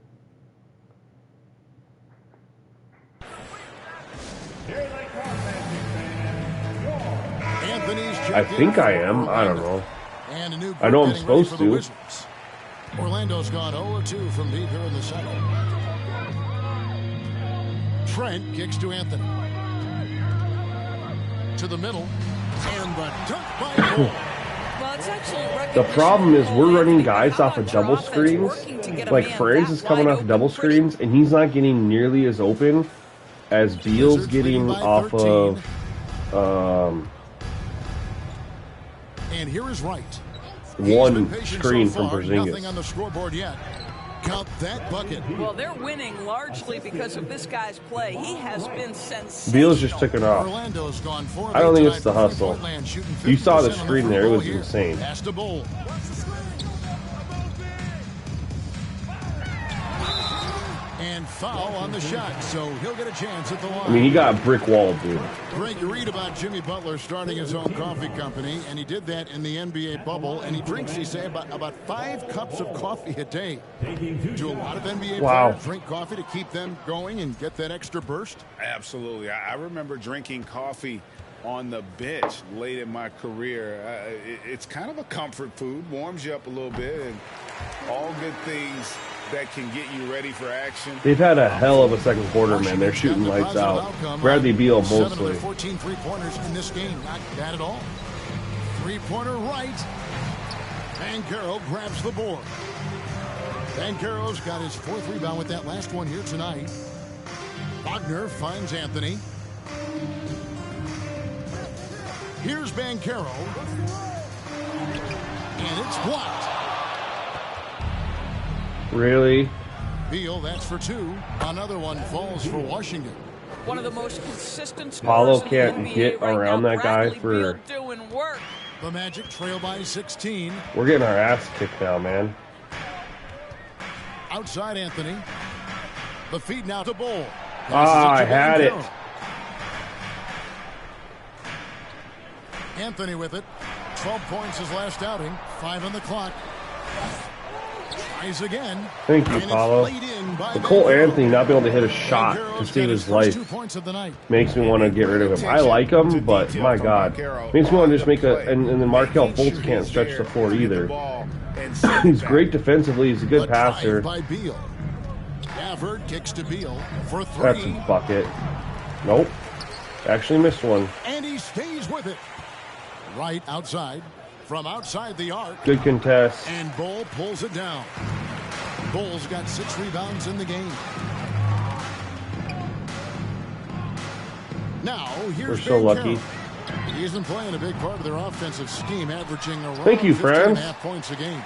Anthony's I checked think in I for am. I don't Orlando. know. And a new I know I'm group getting ready supposed for the to. Wizards. Orlando's gone 0-2 from deep here in the second. Trent kicks to Anthony. To the middle. And the dunk by Moore. Well, it's excellent The recognition problem is for we're running Anthony. guys How off of about your double offense screens. working to get a Like man Franz that is coming wide off open double pretty screens, and he's not getting nearly as open as Beal's Wizards leading getting by off 13. of And here is Wright. He's been one patient screen so from far, nothing on Porzingis. the scoreboard yet. Count that bucket. Well, they're winning largely because of this guy's play. He has been sensational. Beal's just took it off. Orlando's gone 4 of I don't 8 think it's the tonight for hustle. Portland, shooting You saw the 50% on screen free there. It ball was here. insane. Pass to Bull. And foul on the shot, so he'll get a chance at the line. I mean, he got brick walled, dude. Greg, you read about Jimmy Butler starting his own coffee company, and he did that in the NBA bubble, and he drinks, he say, about 5 cups of coffee a day. Do a lot of NBA players drink coffee to keep them going and get that extra burst? Absolutely. I remember drinking coffee on the bench late in my career. It's kind of a comfort food, warms you up a little bit, and all good things that can get you ready for action. They've had a hell of a second quarter, man. They're shooting lights out. Bradley Beal 7 of mostly. their 14 three-pointers in this game. Not bad at all. Three-pointer right. Banchero grabs the board. Banchero's got his 4th rebound with that last one here tonight. Wagner finds Anthony. Here's Banchero. And it's blocked. Really? Beal, that's for 2. Another one falls for Washington. One of the most consistent Paulo scorers in the can't NBA get right around now. that guy Bradley for- Beal doing work. The Magic trail by 16. We're getting our ass kicked now, man. Outside Anthony. The feed now to Bull. I had it. Anthony with it. 12 points his last outing. 5 on the clock. Tries again. Thank you, And it's Paulo. laid in by But Cole Banchero. Anthony not being able to hit a shot to Banchero's save got his first life 2 points of the night. makes me want to get rid of him. I like him, but my God. Makes me want to just make a... And then Markelle Fultz can't stretch the floor either. He's great defensively. He's a good The drive passer. by Beal. Gafford kicks to Beal for 3. That's a bucket. Nope. Actually missed one. And he stays with it. Right outside. From outside the arc. Good contest. And Bull pulls it down. Bull's got 6 rebounds in the game. Now, here's We're so lucky. He isn't playing a big part of their offensive scheme, averaging around Thank you, 15.5 friends. points a game.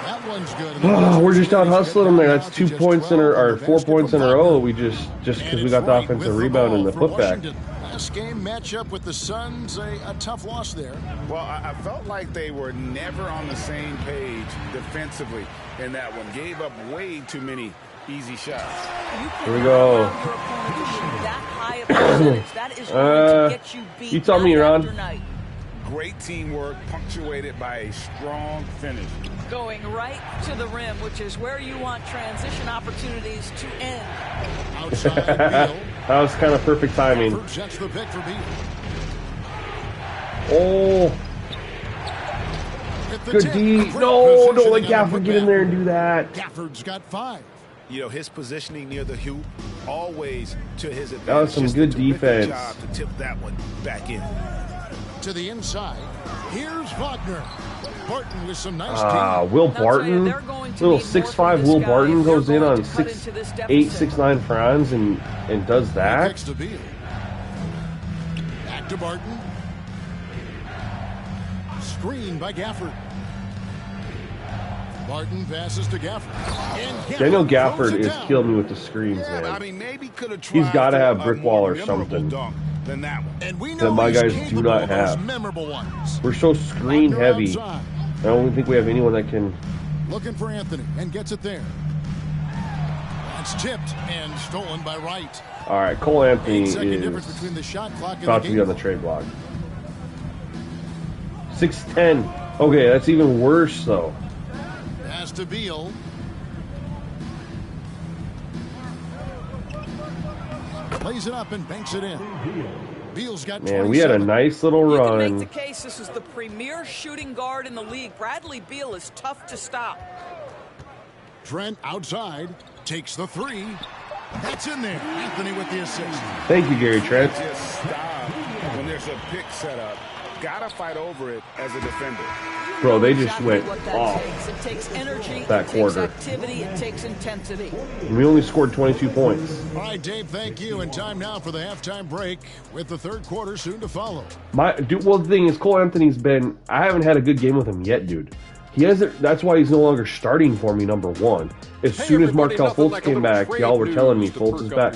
That one's good. Oh, we're just out hustling them there. That's 2 points in or 4 points in a row. We just because we got the offensive rebound and the putback. Last game matchup with the Suns, a tough loss there. Well, I felt like they were never on the same page defensively in that one. Gave up way too many easy shots. Here we go. That high of percentage, that is going to get you beat. You tell me, night Ron. after night. Great teamwork, punctuated by a strong finish. Going right to the rim, which is where you want transition opportunities to end. Outside Beal. That was kind of perfect timing. Gafford sets the pick for Beal. Oh, With the good tip, D. a great No, don't let positioning on the Gafford get in putback. there and do that. Gafford's got 5. You know, his positioning near the hoop, always to his advantage. That was some Just good a terrific defense. job to tip that one back in. To the inside. Here's Wagner. Barton with some nice Will I'll tell you, Barton, they're going to little need more 6'5" from this Will guy Barton if they're goes in going on to cut into this 6'8", deficit. 6'9" Franz and does He that. kicks to Beal. Back to Barton. Screen by Gafford. Barton passes to Gafford. And Gafford Daniel throws Gafford it is down. killing me with the screens, Yeah, but I man. mean, maybe could have He's tried gotta for have a brick wall more or memorable something. dunk than that one. And we That know my he's guys do capable not of those have. memorable ones. We're so screen Wagner heavy. outside. I don't think we have anyone that can. Looking for Anthony and gets it there. That's tipped and stolen by Wright. All right, Cole Anthony 8-second difference is between the shot clock and about the to game be on the trade block. 6'10". Okay, that's even worse though. Pass to Beal. Plays it up and banks it in. Beal's got Man, we had a 27. nice little You can make the run. case this is the premier shooting guard in the league. Bradley Beal is tough to stop. Trent outside. Takes the 3. That's in there. Anthony with the assist. Thank you, Gary Trent. Just stop when there's a pick set up. Gotta fight over it as a defender. Bro, they just Exactly went what that off. takes. It takes energy, That it quarter. takes activity, it takes intensity. We only scored 22 points. All right, Dave, thank you. And time now for the halftime break with the third quarter soon to follow. Well, the thing is, Cole Anthony's been. I haven't had a good game with him yet, dude. He hasn't. That's why he's no longer starting for me. Number one. As soon as Markelle Fultz came back, y'all were telling me Fultz is back.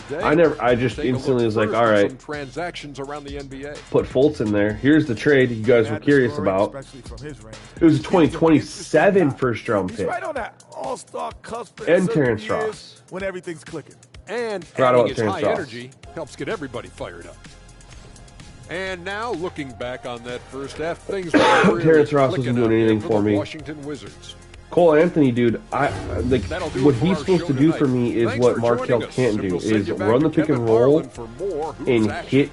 I just instantly was like, all right, transactions around the NBA. Put Fultz in there. Here's the trade you guys were curious about. It was a 2027 first round pick. Right on that all-star cusp. And Terrence Ross. When everything's clicking. And Forgot adding about his Terrence high Ross. energy helps get everybody fired up. And now, looking back on that first half, things were really Terrence Ross clicking wasn't doing out there anything for the me. Washington Wizards. Cole Anthony, dude, like That'll do what it for he's our supposed show to do tonight. for me is Thanks what for Markelle joining us, can't and do, we'll send is you back run to the pick Kevin and roll Harlan for more Hoops and action. hit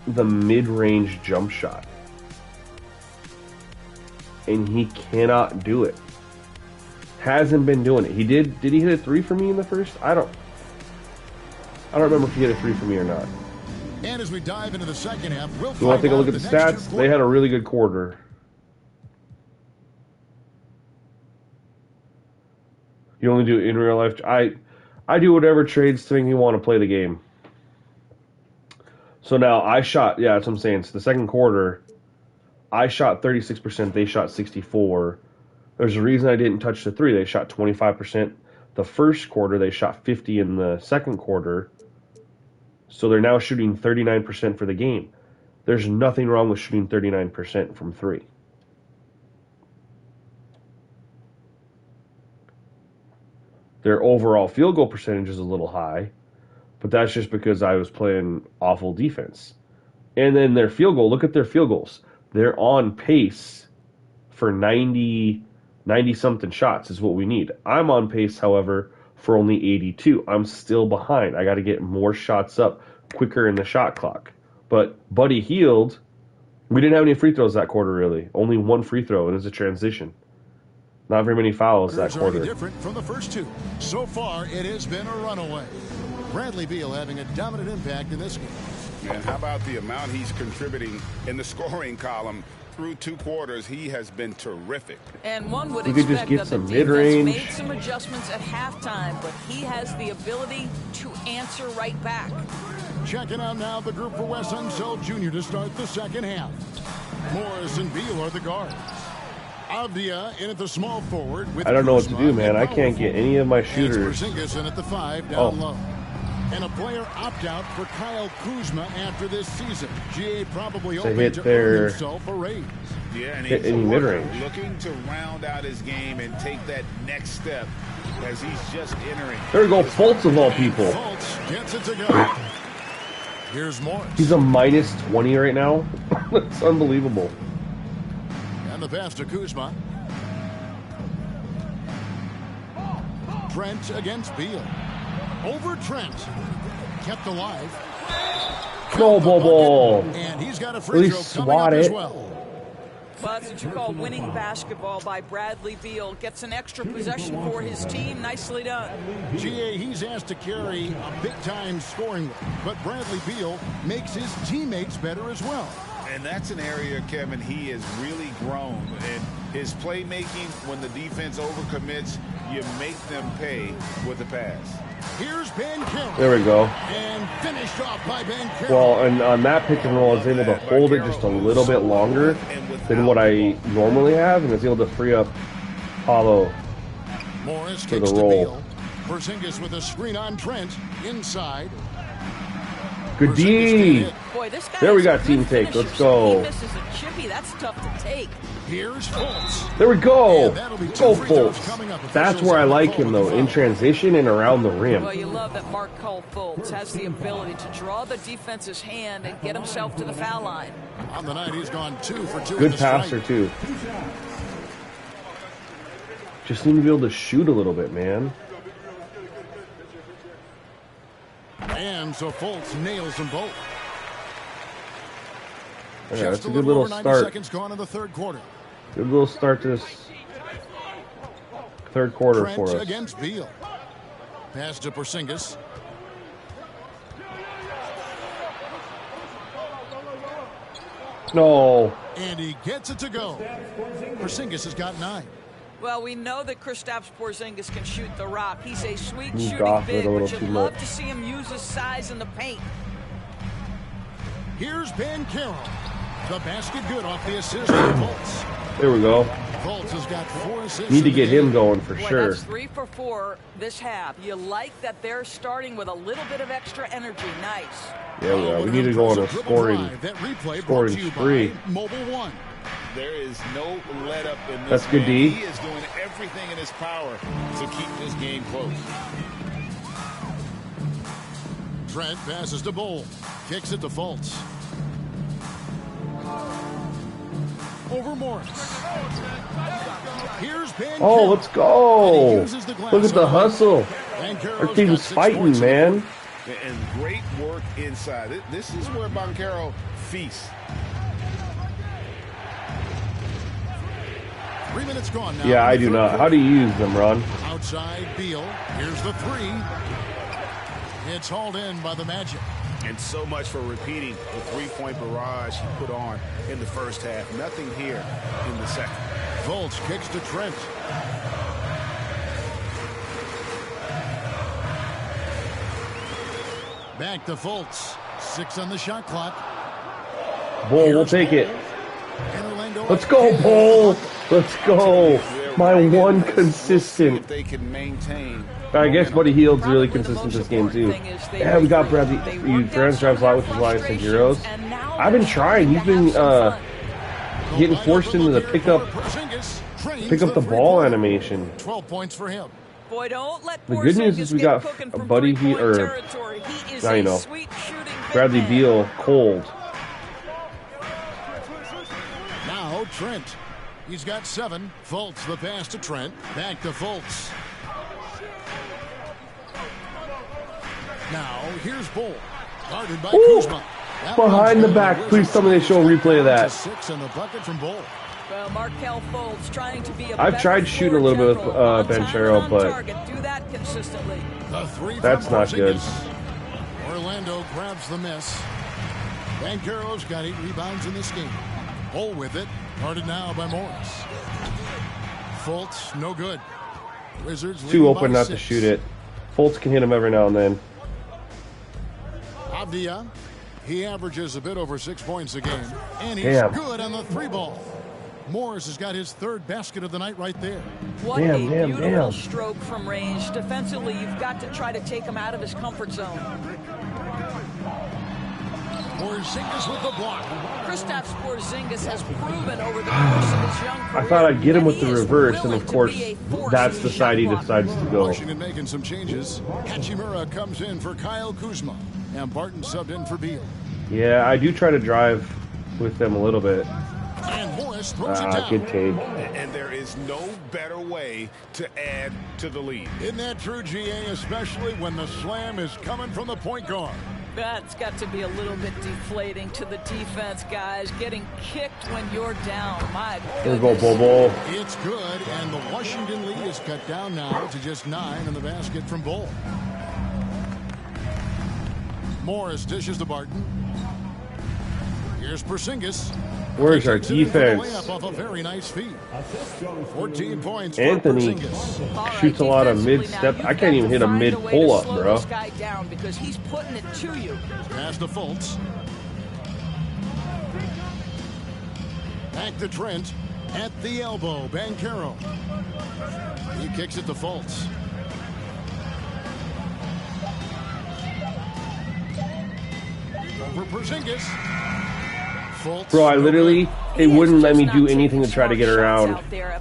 the mid-range jump shot. And he cannot do it. Hasn't been doing it. Did he hit a 3 for me in the first? I don't remember if he hit a 3 for me or not. And as we dive into the second half, we'll You want to take a look at the find out stats? next They had a really good quarter. You only do it in real life. I do whatever trades to make me want to play the game. So now I shot, yeah, that's what I'm saying. So the second quarter, I shot 36%, they shot 64%. There's a reason I didn't touch the 3. They shot 25%. The first quarter, they shot 50% in the second quarter. So they're now shooting 39% for the game. There's nothing wrong with shooting 39% from 3. Their overall field goal percentage is a little high, but that's just because I was playing awful defense. And then their field goal, look at their field goals. They're on pace for 90-something shots is what we need. I'm on pace, however, for only 82. I'm still behind. I got to get more shots up quicker in the shot clock. But Buddy Hield, we didn't have any free throws that quarter, really. Only one free throw, and it was a transition. Not very many fouls that quarter. different from the first two. So far, it has been a runaway. Bradley Beal having a dominant impact in this game. And how about the amount he's contributing in the scoring column? Through 2 quarters, he has been terrific. And one would You could just expect get that some the defense mid-range. made some adjustments at halftime, but he has the ability to answer right back. Checking out now the group for Wes Unseld Jr. to start the second half. Morris and Beal are the guards. Avdia in at the small forward. With I don't know what to Kuzma do, man. and I can't get any of my shooters. And it's Porzingis in at the 5 down Oh. low. And a player opt-out for Kyle Kuzma after this season. GA probably hoping hit to their- earn himself a raise. Yeah, and Hit he's a any worker, mid-range. looking to round out his game and take that next step as he's just entering. There we go, Fultz of all people. Fultz gets it to go. Here's Morris. He's a minus 20 right now. That's unbelievable. And the pass to Kuzma. Trent against Beal. Over Trent. Kept alive. No, Bobo. And he's got a At free throw least coming swat up as it. well. Well, that's what you call winning basketball by Bradley Beal. Gets an extra possession for his team. Nicely done. GA, he's asked to carry a big-time scoring load, but Bradley Beal makes his teammates better as well. And that's an area, Kevin, he has really grown. And his playmaking, when the defense overcommits, you make them pay with the pass. Here's Ben Carroll. There we go. And finished off by Ben Carroll. Well, and on that pick and roll, I was able to hold it just a little bit longer than what I normally have, and was able to free up Paulo. Morris for the kicks to roll. Beal. Porzingis with a screen on Trent. Inside. Good D. Boy, this guy There we is got a team good take. finisher, Let's so go. He misses a chippy. That's tough to take. Here's Fultz. There we go. And that'll be two Go free throws Fultz. coming up. That's Officials where I have like called him, the though, in foul. transition and around the rim. Well, you love that Markelle Fultz has the ability to draw the defense's hand and get himself to the foul line. On the night, he's gone 2 for 2. Good in the passer, strike. too. Just need to be able to shoot a little bit, man. And so Fultz nails them both. Yeah, Just that's a good little over 90 start. seconds gone in the third quarter. Good little start to this third quarter Trent for us. against Beal. Pass to Porzingis. No. And he gets it to go. Porzingis has got 9. Well, we know that Kristaps Porzingis can shoot the rock. He's a sweet Moved shooting off it big, a little but you'd too love much. to see him use his size in the paint. Here's Ben Carroll. The basket good off the assist from Fultz. There we go. Fultz has got 4 assists. Need to get him going for Boy, sure. that's 3 for 4 this half. You like that they're starting with a little bit of extra energy. Nice. Yeah, we need to go on a scoring spree. Mobile One. There is no let up in this. That's good, man. D. He is doing everything in his power to keep this game close. Trent passes to Bull. Kicks it to Fultz. Over Morris. Here's Ben. Oh, let's go. Look at the hustle. Our team's fighting, man. And great work inside. This is where Banchero feasts. 3 minutes gone now. Yeah, I do not. How do you use them, Ron? Outside Beal. Here's the 3. It's hauled in by the Magic. And so much for repeating the three-point barrage he put on in the first half. Nothing here in the second. Fultz kicks to Trent. Back to Fultz. 6 on the shot clock. Bull, we'll take it. Let's go, Bull. Let's go. My one consistent. If they can maintain. I guess Buddy Hield's really consistent this game, too. Yeah, we got Bradley. Grant's drives a lot, which is why I said heroes. I've been trying. He's been getting forced into the pick up the ball animation. 12 points for him. Boy, don't let The good news is we got a Buddy now you know, Bradley Beal cold. Now Trent. He's got 7. Fultz the pass to Trent. Back to Fultz. Now here's Bull. Guarded by Kuzma. Behind the back. Please tell me they show a replay of that. 6 in the bucket from Bull. Well, Markelle Fultz trying to be a I've tried shooting a little bit with Banchero, but do that consistently. That's not good. Orlando grabs the miss. Banchero's got 8 rebounds in this game. Bull with it. Guarded now by Morris. Fultz, no good. Wizards Too open not to shoot it. Fultz can hit him every now and then. Avdia, he averages a bit over 6 points a game. And he's good on the 3-ball. Morris has got his 3rd basket of the night right there. What a beautiful stroke from range. Defensively, you've got to try to take him out of his comfort zone. Porzingis with the block. Kristaps Porzingis has proven over the course of his young career. I thought I'd get him with the reverse, and of course, that's the side he decides to go. Washington making some changes. Hachimura comes in for Kyle Kuzma, and Barton subbed in for Beal. Yeah, I do try to drive with them a little bit. And Morris throws it down. Good take. And there is no better way to add to the lead. Isn't that true, GA, especially when the slam is coming from the point guard? That's got to be a little bit deflating to the defense, guys. Getting kicked when you're down. My Here we go, Bobo. It's good, and the Washington lead is cut down now to just 9 in the basket from Bull. Morris dishes to Barton. Here's Porzingis. Where's our defense? Off a very nice feed. 14 points. Anthony shoots a lot of mid-step. I can't even hit a mid-pull-up, bro. This guy down because he's putting it to you. Pass to Fultz. Back to Trent. At the elbow, Banchero. He kicks it to Fultz. Over Porzingis. Fultz. Bro, I literally, it wouldn't let me do anything to try to get around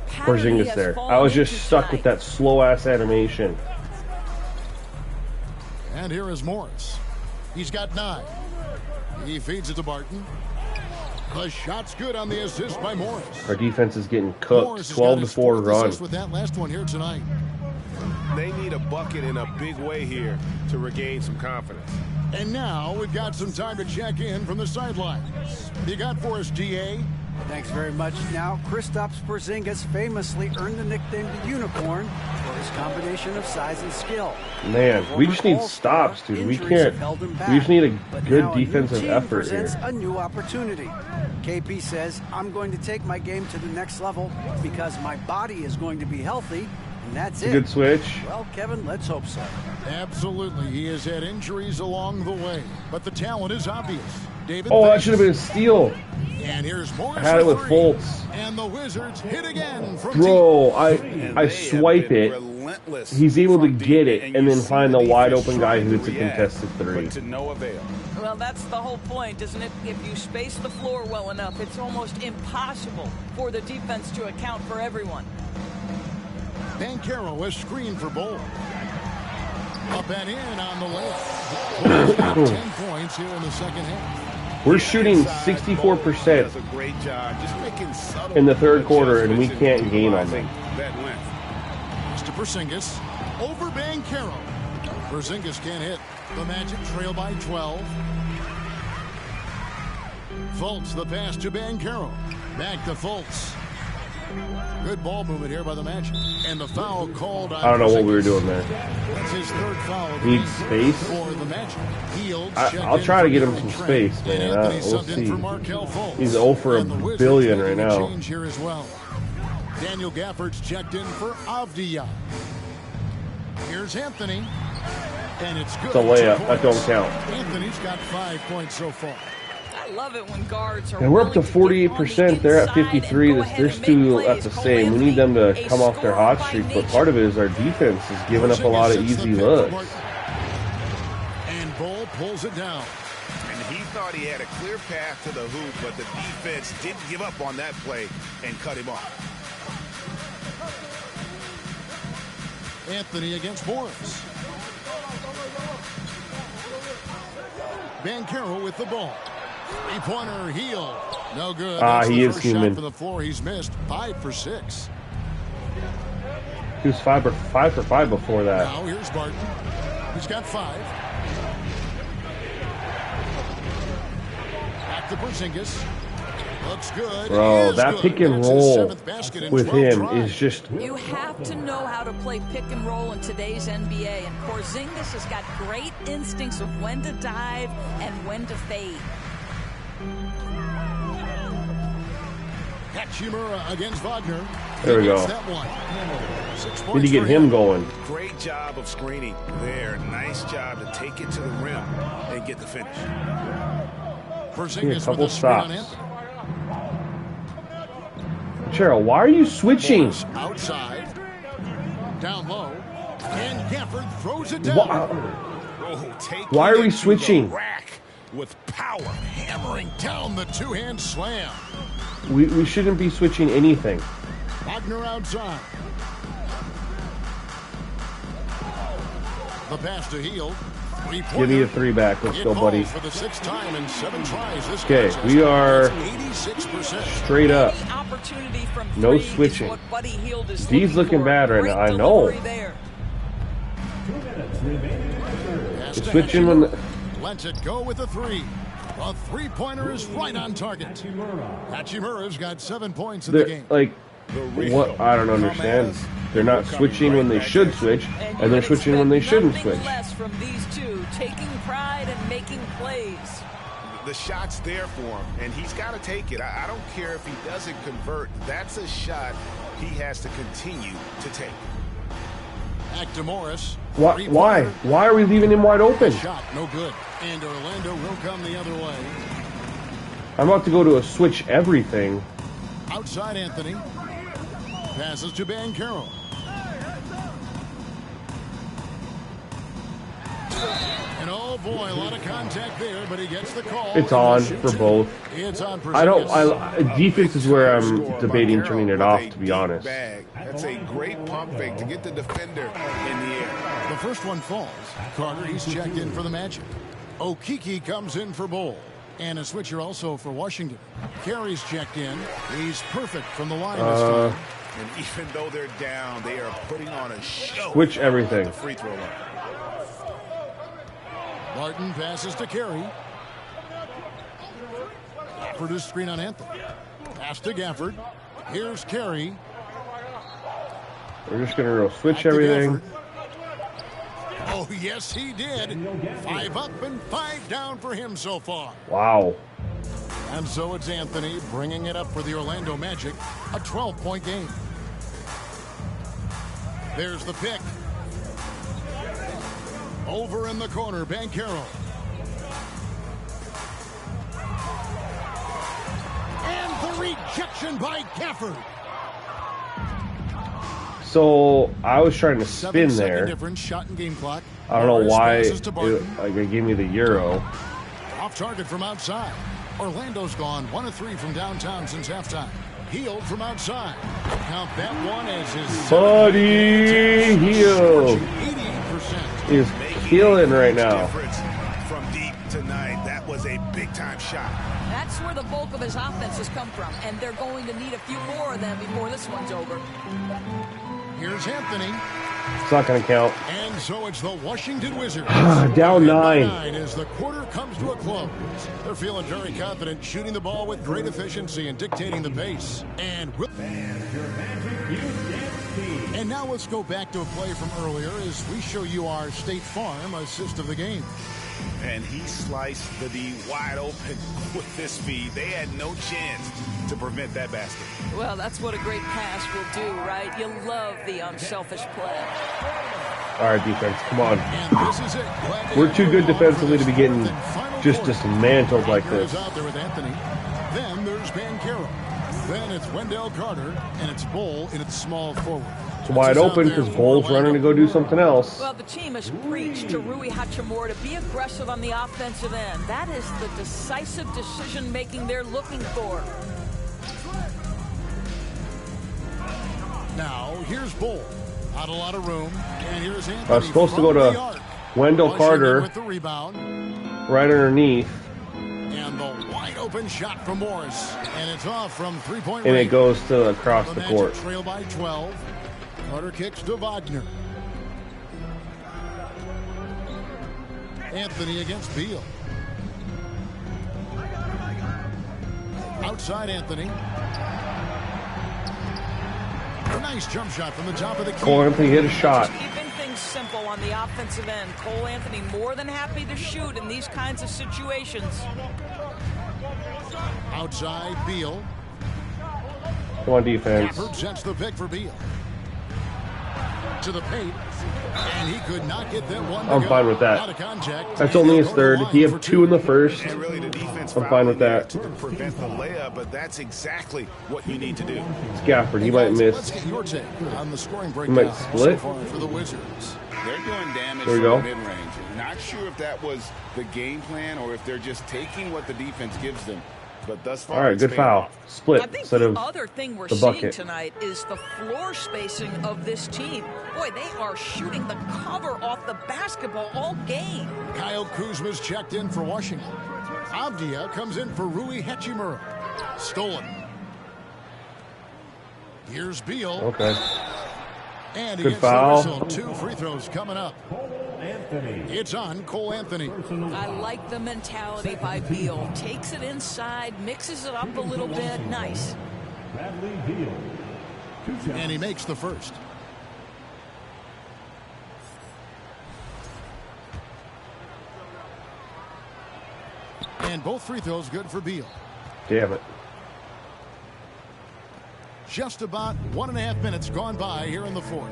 Porzingis there. I was just stuck with that slow-ass animation. And here is Morris. He's got 9. He feeds it to Barton. The shot's good on the assist by Morris. Our defense is getting cooked. 12-4 run. With that last one here tonight. They need a bucket in a big way here to regain some confidence. And now we've got some time to check in from the sidelines. You got for us, GA? Thanks very much. Now, Kristaps Porzingis famously earned the nickname the Unicorn for his combination of size and skill. Man, we just need stops, dude. We can't. We just need a good defensive effort here. Presents a new opportunity. KP says, I'm going to take my game to the next level because my body is going to be healthy. And that's it. Good switch. Well, Kevin, let's hope so. Absolutely. He has had injuries along the way, but the talent is obvious. David. Oh, that should have been a steal. And here's Morris. I had it with for Fultz. And the Wizards hit again from Bro, And I they have swipe been it. relentless He's able to from get deep, it and you then see find the the wide defense open guy trying who to hits a react, contested but three. to no avail. Well, that's the whole point, isn't it? If you space the floor well enough, it's almost impossible for the defense to account for everyone. Banchero was screened for Bol. Up and in on the layup. Bulls got 10 points here in the second half. We're shooting Inside, 64% does a great job just making subtle in the third quarter, and we adjustments can't gain on them. utilizing that length. Pass to Porzingis. Over Banchero. Porzingis can't hit. The Magic trail by 12. Fultz the pass to Banchero. Back to Fultz. Good ball movement here by the Magic. And the foul called on I don't know what we were Porzingis. doing there. That's his third foul. of the Need game space? for the Magic. Hield I'll checked try in to get for him some Gary space, Trent. man. And Anthony We'll subbed in see. for Markelle Fultz. He's 0 for And the a Wizards billion making right a now. change here as well. Daniel Gafford's checked in for Avdija. Here's Anthony. And it's good. It's a layup. 2 That don't points. count. Anthony's got 5 points so far. I love it when guards are And we're up to willing get on the 48%. They're at inside and 53. go ahead They're and make still plays. at the Cole same. We need them Anthony, to a come off their scorer hot by streak. But nature. part of it is our defense is giving up a lot of Porzingis sets the easy pick for looks. Martin. And Bol pulls it down. And he thought he had a clear path to the hoop, but the defense didn't give up on that play and cut him off. Anthony against Morris. Banchero with the ball. Three-pointer heel. No good. Ah, That's he the is first human. shot from the floor. He's missed 5 for 6. He was 5 for 5 before that. Now here's Barton. He's got 5. Back to Porzingis. Looks good. Bro, Is that good. pick and That's his roll 7th basket in with 12 him tries. is just You have to know how to play pick and roll in today's NBA, and Porzingis has got great instincts of when to dive and when to fade. Hachimura against Wagner. There we He gets go. that one. 6 need points to get for him going. Great job of screening there. Nice job to take it to the rim and get the finish. Porzingis with couple a screen on stops. Anthony. Cheryl, why are you switching? Morris outside. Down low. And Gafford throws it down. Oh, taking Why are it we to the switching? rack with power. Hammering down the two-hand slam. We shouldn't be switching anything. Wagner outside. The pass to Hield. Give me a 3 back. Let's It go, buddy. falls for the 6th time in 7 tries. This Okay, contest. we are That's 86%. straight up. Any opportunity from No three is switching. what Buddy Hield is He's looking for. bad right Great now, I know. delivery there. 2 minutes remaining in the third. Pass to Switching when Hachimura. Lets it go with a 3. A 3-pointer is right on target. Hachimura's got 7 points in the they're game. like what I don't understand. They're not switching when they should switch, and you they're would switching when they expect shouldn't nothing switch. less from these two, taking pride and making plays. The shot's there for him, and he's got to take it. I don't care if he doesn't convert. That's a shot he has to continue to take. Back to Morris. Why? Three-pointer. Why are we leaving him wide open? Shot, no good. And Orlando will come the other way. I'm about to go to a switch everything. Outside Anthony. Passes to Banchero. And oh boy, a lot of contact there, but he gets the call. It's And on he'll shoot for two. both. It's on I don't. Porzingis. Defense is where I'm Score debating by turning Harrell it off. with a To be deep honest. bag. That's a great pump fake to get the defender in the air. The first one falls. Carter, he's checked in for the Magic. Okeke comes in for Bol. And a switcher also for Washington. Carey's checked in. He's perfect from the line this time. And even though they're down, they are putting on a show. Switch everything. The free throw line. Martin passes to Carey. Gafford is screen on Anthony. Pass to Gafford. Here's Carey. We're just gonna go switch Back to everything. Gafford. Oh, yes, he did. 5 up and 5 down for him so far. Wow. And so it's Anthony bringing it up for the Orlando Magic. A 12-point game. There's the pick. Over in the corner, Banchero. Rejection by Gafford. So I was trying to spin 7-second there. difference, shot and game clock. I don't know Morris why passes to Barton. it gave me the euro. Off target from outside. Orlando's gone 1 of 3 from downtown since halftime. Healed from outside. Count that one as his Buddy Hield 88%. is killing right now. From deep tonight, that was a big-time shot. That's where the bulk of his offense has come from, and they're going to need a few more of them before this one's over. Here's Anthony. It's not going to count. And so it's the Washington Wizards. Down 9. As the quarter comes to a close. They're feeling very confident, shooting the ball with great efficiency and dictating the pace. And now let's go back to a play from earlier as we show you our State Farm assist of the game. And he sliced the D wide open with this feed. They had no chance to prevent that basket. Well, that's what a great pass will do, right? You love the unselfish play. All right, defense, come on. And this is it. We're too good defensively to be getting just dismantled like this. Out there with Anthony. Then there's Banchero. Then it's Wendell Carter, and it's Bull in its small forward. It's wide open because Bull's running to go do something else. Well, the team has preached to Rui Hachimura to be aggressive on the offensive end. That is the decisive decision-making they're looking for. Now, here's Bull. Not a lot of room. And here's Anthony. I was supposed to go to Wendell Carter with the rebound. right underneath. And the wide open shot from Morris. And it's off from three-point And range. it goes to across the Magic court. trail by 12. Carter kicks to Wagner. Anthony against Beal. Outside Anthony. A nice jump shot from the top of the key. Cole Anthony hit a shot. Just keeping things simple on the offensive end. Cole Anthony more than happy to shoot in these kinds of situations. Outside Beal. Come on, defense. Gafford sets the pick for Beal. To the paint. And he could not get that one to I'm go. fine with that. Out of contact. That's And only he'll his go to the third. line He for had 2 in the first. And really the defense I'm fine with that. to prevent the layup, but that's exactly what you need to do. It's Gafford. He might Let's miss. get your take on the scoring He breakdown might split. so far for the Wizards. They're doing damage There we from go. the mid-range. Not sure if that was the game plan or if they're just taking what the defense gives them. But thus far, All right, it's good paid foul. off. Split I think instead the of other thing we're the seeing bucket. tonight is the floor spacing of this team. Boy, they are shooting the cover off the basketball all game. Kyle Kuzma's checked in for Washington. Avdia comes in for Rui Hachimura. Stolen. Here's Beal. Okay. And Good against the foul. whistle, 2 free throws coming up. It's on Cole Anthony. I like the mentality by Beal. Takes it inside, mixes it up a little bit. Nice. Bradley Beal. And he makes the first. And both free throws good for Beal. Damn it. Just about 1.5 minutes gone by here in the fourth.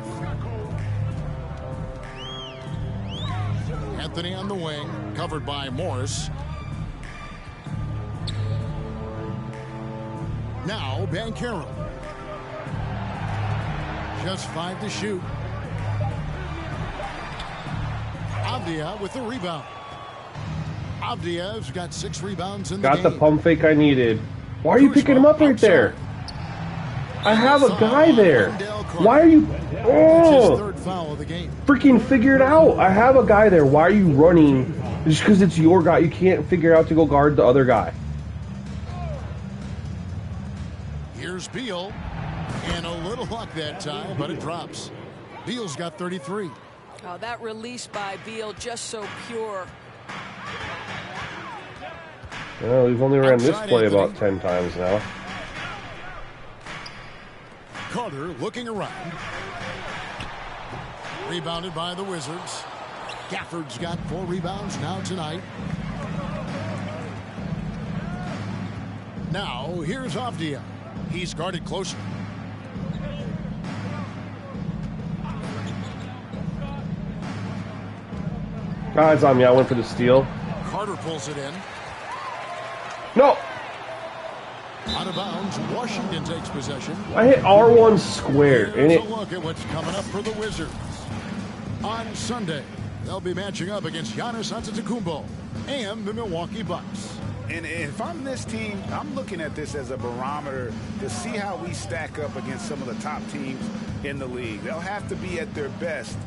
Anthony on the wing, covered by Morris. Now Banchero. Just 5 to shoot. Avdia with the rebound. Avdia's got 6 rebounds in the Got game. the pump fake I needed. Why are you picking him up right there? I have a guy there. Why are you... It's his Oh! third foul of the game. Freaking figure it out. I have a guy there. Why are you running? Just because it's your guy, you can't figure out to go guard the other guy. Here's Beal. And a little luck that time, but it drops. Beal's got 33. Oh, that release by Beal just so pure. Well, we've only ran this play about 10 times now. Carter looking around. Rebounded by the Wizards. Gafford's got 4 rebounds now tonight. Now, here's Avdia. He's guarded closer. God's on me. I went for the steal. Carter pulls it in. No! Out of bounds, Washington takes possession. I hit R1 square, and Here's it. a look at what's coming up for the Wizards. On Sunday, they'll be matching up against Giannis Antetokounmpo and the Milwaukee Bucks. And if I'm this team, I'm looking at this as a barometer to see how we stack up against some of the top teams in the league. They'll have to be at their best,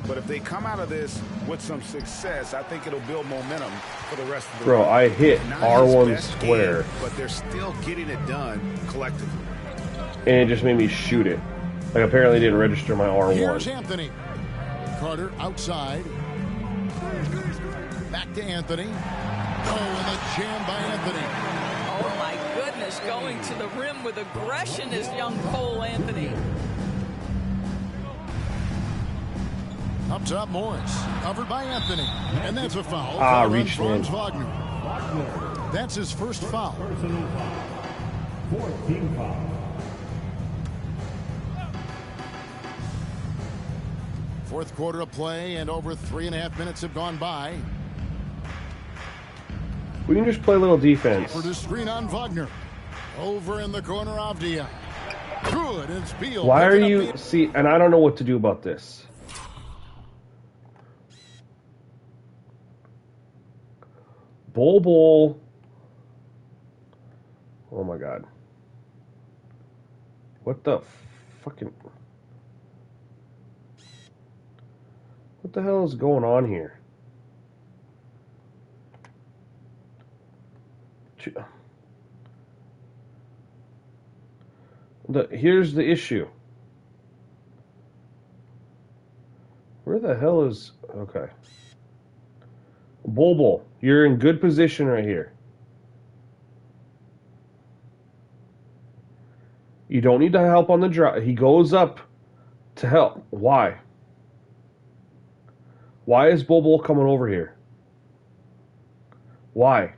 but if they come out of this with some success, I think it'll build momentum for the rest of the Bro, league. I hit Not R1 his best square. game, but they're still getting it done collectively. And it just made me shoot it. Like, apparently didn't register my Here's R1. Anthony. Carter outside. Back to Anthony. Oh, and a jam by Anthony. Oh, my goodness. Going to the rim with aggression is young Cole Anthony. Up top, Morris. Covered by Anthony. And that's a foul. Ah, Foul on reached Franz in. Wagner. That's his first foul. Personal foul. Fourth team foul. Fourth quarter of play, and over 3.5 minutes have gone by. We can just play a little defense. For the screen on Wagner. Over in the corner, Avdia. Good, it's Beal. Why are picking up you... the- See, and I don't know what to do about this. Bol. Oh my god. What the fucking... What the hell is going on here? Here's the issue. Where the hell is... Okay. Bol, you're in good position right here. You don't need to help on the drive. He goes up to help. Why? Why is Bol coming over here? Why?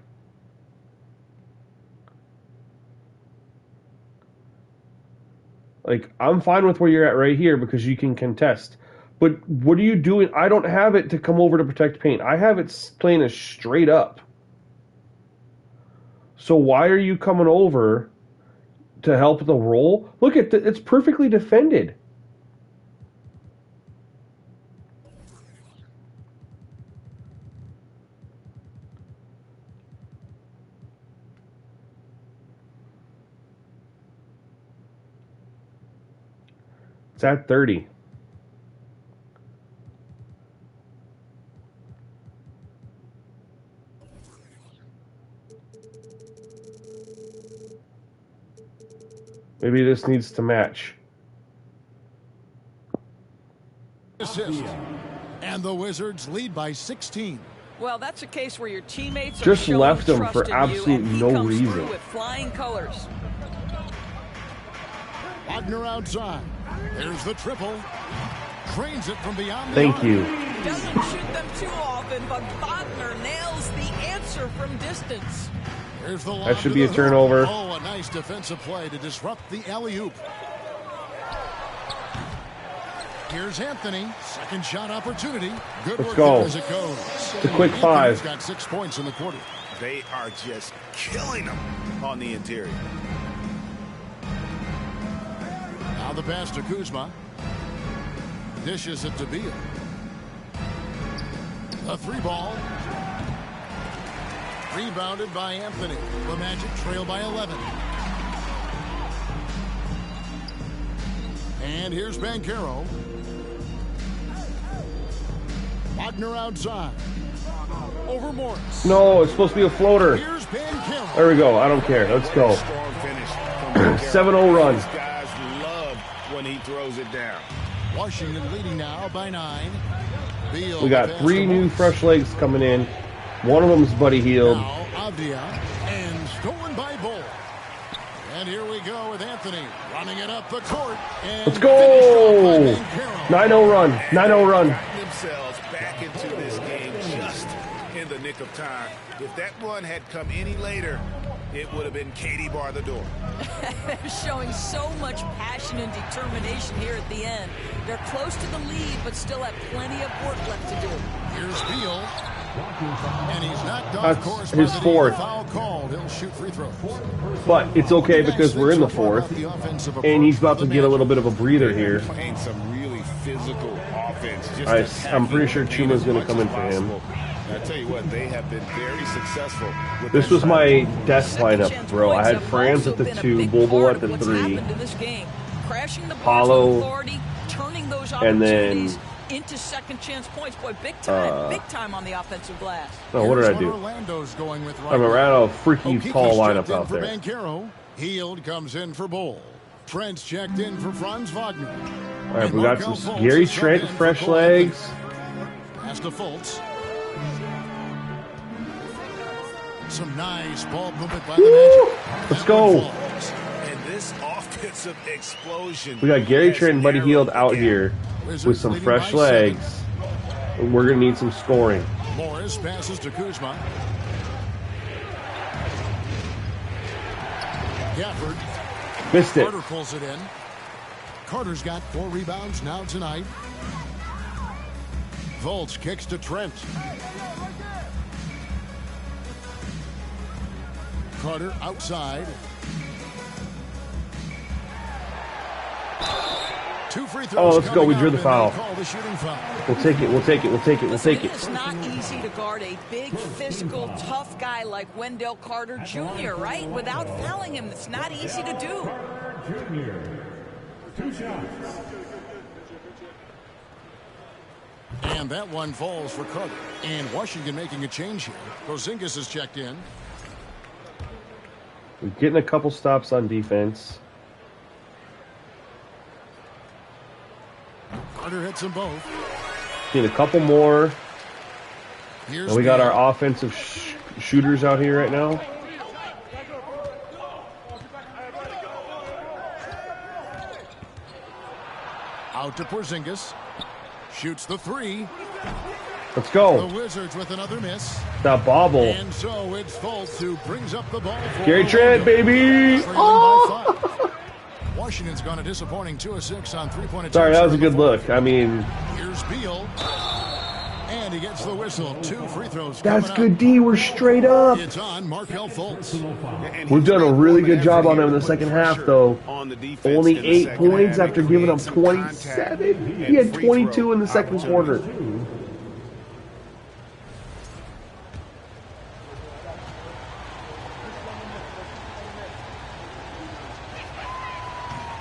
Like, I'm fine with where you're at right here because you can contest. But what are you doing? I don't have it to come over to protect paint. I have it playing as straight up. So why are you coming over to help the roll? Look at it's perfectly defended. It's at 30. Maybe this needs to match. Assist. And the Wizards lead by 16. Well, that's a case where your teammates are Just showing left him trust for in absolute you, and he no comes reason. through with flying colors. Wagner outside. There's the triple. Trains it from beyond the Thank arc. you. Doesn't shoot them too often, but Wagner nails the answer from distance. Here's the lob That should to be a the hoop. turnover. Oh, a nice defensive play to disrupt the alley-oop. Here's Anthony. Second shot opportunity. Good Let's work go. there as it goes. It's a quick Anthony's 5. got 6 points in the quarter. They are just killing them on the interior. Now the pass to Kuzma. Dishes it to Beal. A 3-ball. Rebounded by Anthony. The Magic trail by 11. And here's Banchero. Wagner outside. Over Morris. No, it's supposed to be a floater. Here's Banchero. There we go. I don't care. Let's go. Strong finish from Banchero. 7-0 run. These guys love when he throws it down. Washington leading now by 9. Beal We got pass 3 to new Morris. fresh legs coming in. One of them's Buddy Hield. Now Avdia and stolen by Bull. And here we go with Anthony running it up the court. And Let's go! finished off by 9-0 run. 9-0 run. Gotten themselves back into this game just in the nick of time. If that run had come any later, it would have been Katie bar the door. Showing so much passion and determination here at the end. They're close to the lead, but still have plenty of work left to do. Here's Beal. And he's knocked off That's course his by the fourth. foul called. He'll shoot free throws. But it's okay because we're in the fourth, and he's about to get a little bit of a breather here. Playing some really physical offense. Just I'm pretty sure attacking the Chuma's game going as to come in much for as him. possible. And I tell you what, they have been very successful. With This that was my side. death lineup, bro. I had Franz at the 2, Bulbul at the 3, Paulo, and then into second chance points. Boy, big time on the offensive glass. oh, what did I Here's do? Orlando's going with I'm around a freaky Okiki's tall checked lineup in out for there. Banchero. Heald comes in for Bull. Trent's checked in for Franz Wagner. All right, we got some Gary Trent, fresh legs. Pass to Fultz. Some nice ball movement by the Magic. Let's go. And this offensive explosion. We got Gary has Trent and Buddy narrowed Hield the out gap. here with some fresh legs. We're going to need some scoring. Morris passes to Kuzma. Gafford. Missed it. Carter pulls it in. Carter's got 4 rebounds now tonight. Fultz kicks to Trent. Carter outside. 2 free throws. Oh, let's go. We drew the foul. Call the shooting foul. We'll take it. We'll take it. We'll take it. We'll take it. It's not easy to guard a big, physical, tough guy like Wendell Carter Jr., right? Without fouling him, it's not easy to do. Junior. 2 shots. And that one falls for Carter. And Washington making a change here. Porzingis is checked in. We're getting a couple stops on defense. Carter hits them both. Need a couple more. Here's And we got Beal. our offensive shooters out here right now. Out to Porzingis. Shoots the 3. Let's The go. Wizards with another miss. That bobble. And so it's Fultz who brings up the ball for Gary Trent, baby. Trailing Oh! by 5. Washington's gone a disappointing 2 of 6 on 3-point attempts. Sorry, that was a here in good the fourth. look. I mean, Here's Beal. And he gets the whistle. 2 free throws. that's coming good D. We're straight up. up. It's on Markelle Fultz. And We've he's done a made really more good job on him in the effort second here, half, putting though. pressure on the defense Only in the 8 second points half. after They giving up create some 27. contact He had and free 22 throw in the second quarter. opportunities.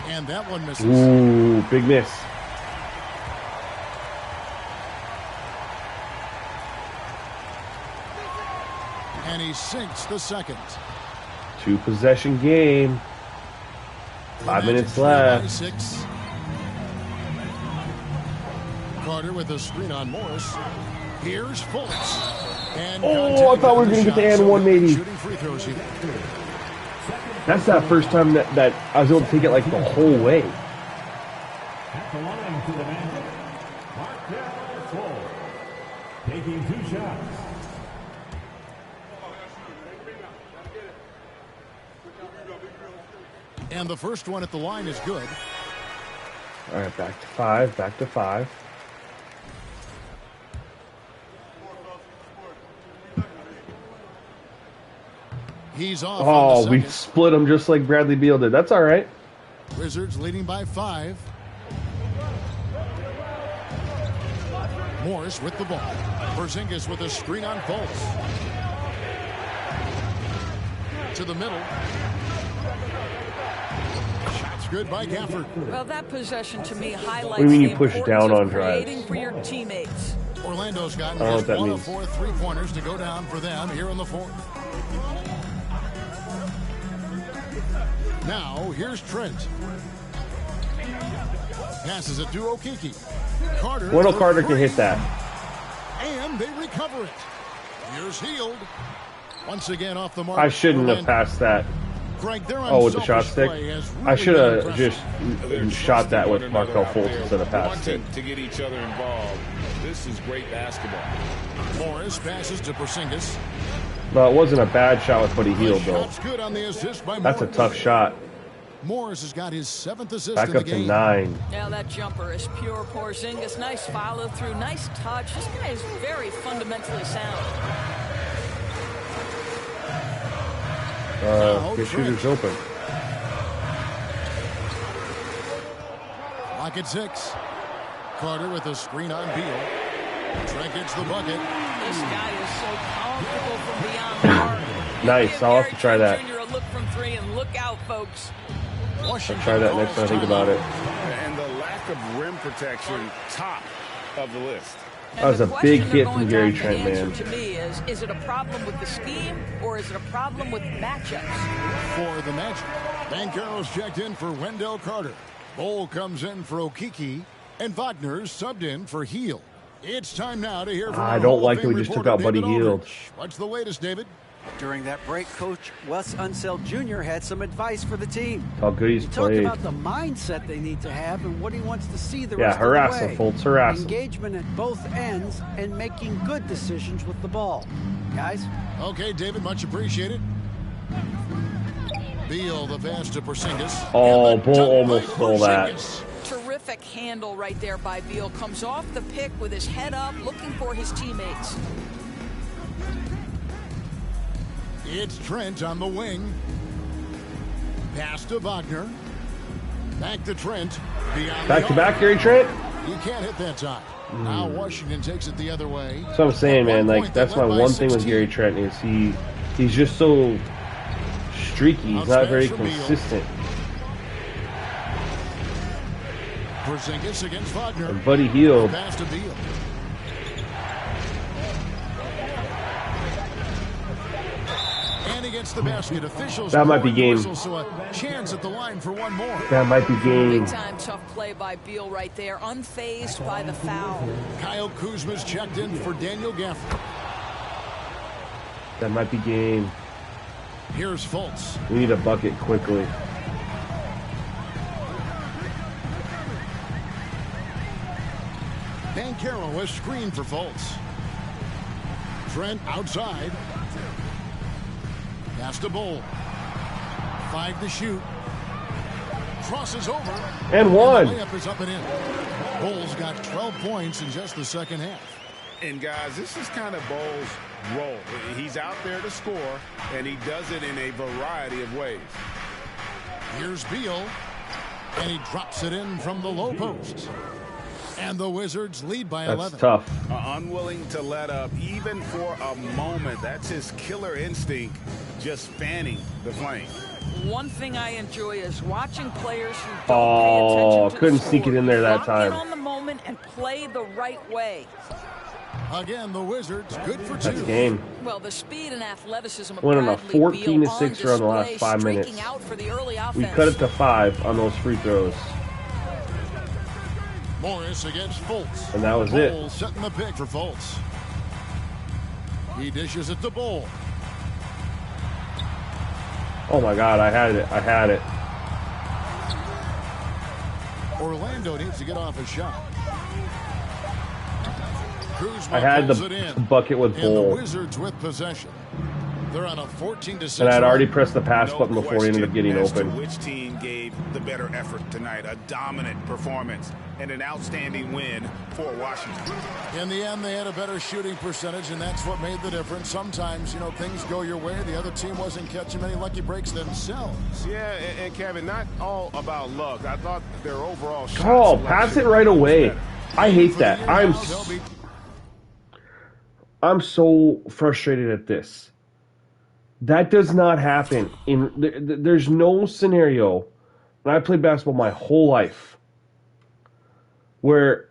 And that one misses. Ooh, big miss. And he sinks the second. 2 possession game. 5 minutes left. 6. Carter with a screen on Morris. Here's Fultz. And Oh, I thought we were going to get the and one maybe. Shooting free throws here. That's that first time that I was able to take it like the whole way. At the line to the Magic. Markelle Fultz. Taking 2 shots. And the first one at the line is good. All right, back to 5. Back to 5. He's off. on Oh, the we second. split them just like Bradley Beal did. That's all right. Wizards leading by 5. Morris with the ball. Porzingis with a screen on Fultz. To the middle. Shots good by Gafford. Well, that possession to me highlights What do you mean the you push importance down of on drives? creating for your teammates. Orlando's gotten I don't know just what that 1 means. of 4 3-pointers to go down for them here in the fourth. Now, here's Trent. Passes it to Okiki. Carter. Wendell for Carter can three. hit that. And they recover it. Here's Hield. Once again off the mark. I shouldn't have Orlando. passed that. Greg, their Oh, with the shot unselfish stick? play has I really should been have impressive. just shot that with One another Markelle out Fultz there, instead of passed it. wanting to get each other involved. This is great basketball. Morris passes to Porzingis. No, it wasn't a bad shot with Buddy Hield, though. Shot's good on the assist by That's a Morris. tough shot. Morris has got his 7th assist Back in the up to game. 9. Now that jumper is pure Porzingis. Nice follow through, nice touch. This guy is very fundamentally sound. His shooter's open. Lock at 6. Carter with a screen on Beal. Trent gets the bucket. This guy is so comfortable from beyond the arc. Nice. I'll have to try that. Jr. a look from 3, and look out, folks. I'll try that next time I think about it. And the lack of rim protection, top of the list. That was a big hit from Gary Trent, man. To me is it a problem with the scheme, or is it a problem with matchups? For the Magic, Banchero's checked in for Wendell Carter. Bol comes in for Okeke, and Wagner's subbed in for Hield. It's time now to hear from I don't like that we just took out Buddy Hield. What's the latest, David? During that break, Coach Wes Unseld Jr. had some advice for the team. How good he's He played. talked about the mindset they need to have and what he wants to see the Yeah, rest harass of the way. him, Fultz, harass him. Engagement at both ends and making good decisions with the ball. Guys? Okay, David, much appreciated. Beal, the pass to Porzingis. Oh, Bull almost stole that. Terrific handle right there by Beal. Comes off the pick with his head up, looking for his teammates. It's Trent on the wing. Pass to Wagner. Back to Trent. Beyond Back to back, Gary Trent. You can't hit that time. Now Washington takes it the other way. That's what I'm saying, man. Like, that's my one thing with Gary Trent is he's just so streaky. He's not very consistent. Porzingis against Wagner. And Buddy Hield. Pass to Beal. And against the basket, officials. That might be game. So a chance at the line for one more. That might be game. Big time tough play by Beal right there, unfazed by the foul. Kyle Kuzma's checked in for Daniel Gafford. That might be game. Here's Fultz. We need a bucket quickly. Banchero was screened for Fultz. Trent outside. Pass to Bol. 5 to shoot. Crosses over. And one. The layup is up and in. Bol's got 12 points in just the second half. And guys, this is kind of Bol's role. He's out there to score, and he does it in a variety of ways. Here's Beal, and he drops it in from the low post. And the Wizards lead by 11. That's tough. Unwilling to let up, even for a moment. That's his killer instinct, just fanning the flame. One thing I enjoy is watching players who don't pay attention to couldn't the sneak it score. in there that Lock time. in on the moment and play the right way. Again, the Wizards good for 2. That's game. Well, the speed and athleticism of Went on a Bradley 14 Beal to 6 on run the last display, 5 minutes. streaking out for the early offense. We cut it to 5 on those free throws. Morris against Fultz. And that was Bol it. setting the pick for Fultz. He dishes it to Bol. Oh my God, I had it. I had it. Orlando needs to get off a shot. Kuzma I had pulls the it in. bucket with And the Bol. Wizards with possession. They're on a 14-6. And I'd already run. pressed the pass button before he ended up getting as to open. which team gave the better effort tonight. A dominant performance and an outstanding win for Washington. In the end, they had a better shooting percentage, and that's what made the difference. Sometimes, things go your way. The other team wasn't catching many lucky breaks themselves. Yeah, and Kevin, not all about luck. I thought their overall shot Oh, pass it right away. I hate that. I'm so frustrated at this. That does not happen. There's no scenario, and I played basketball my whole life, where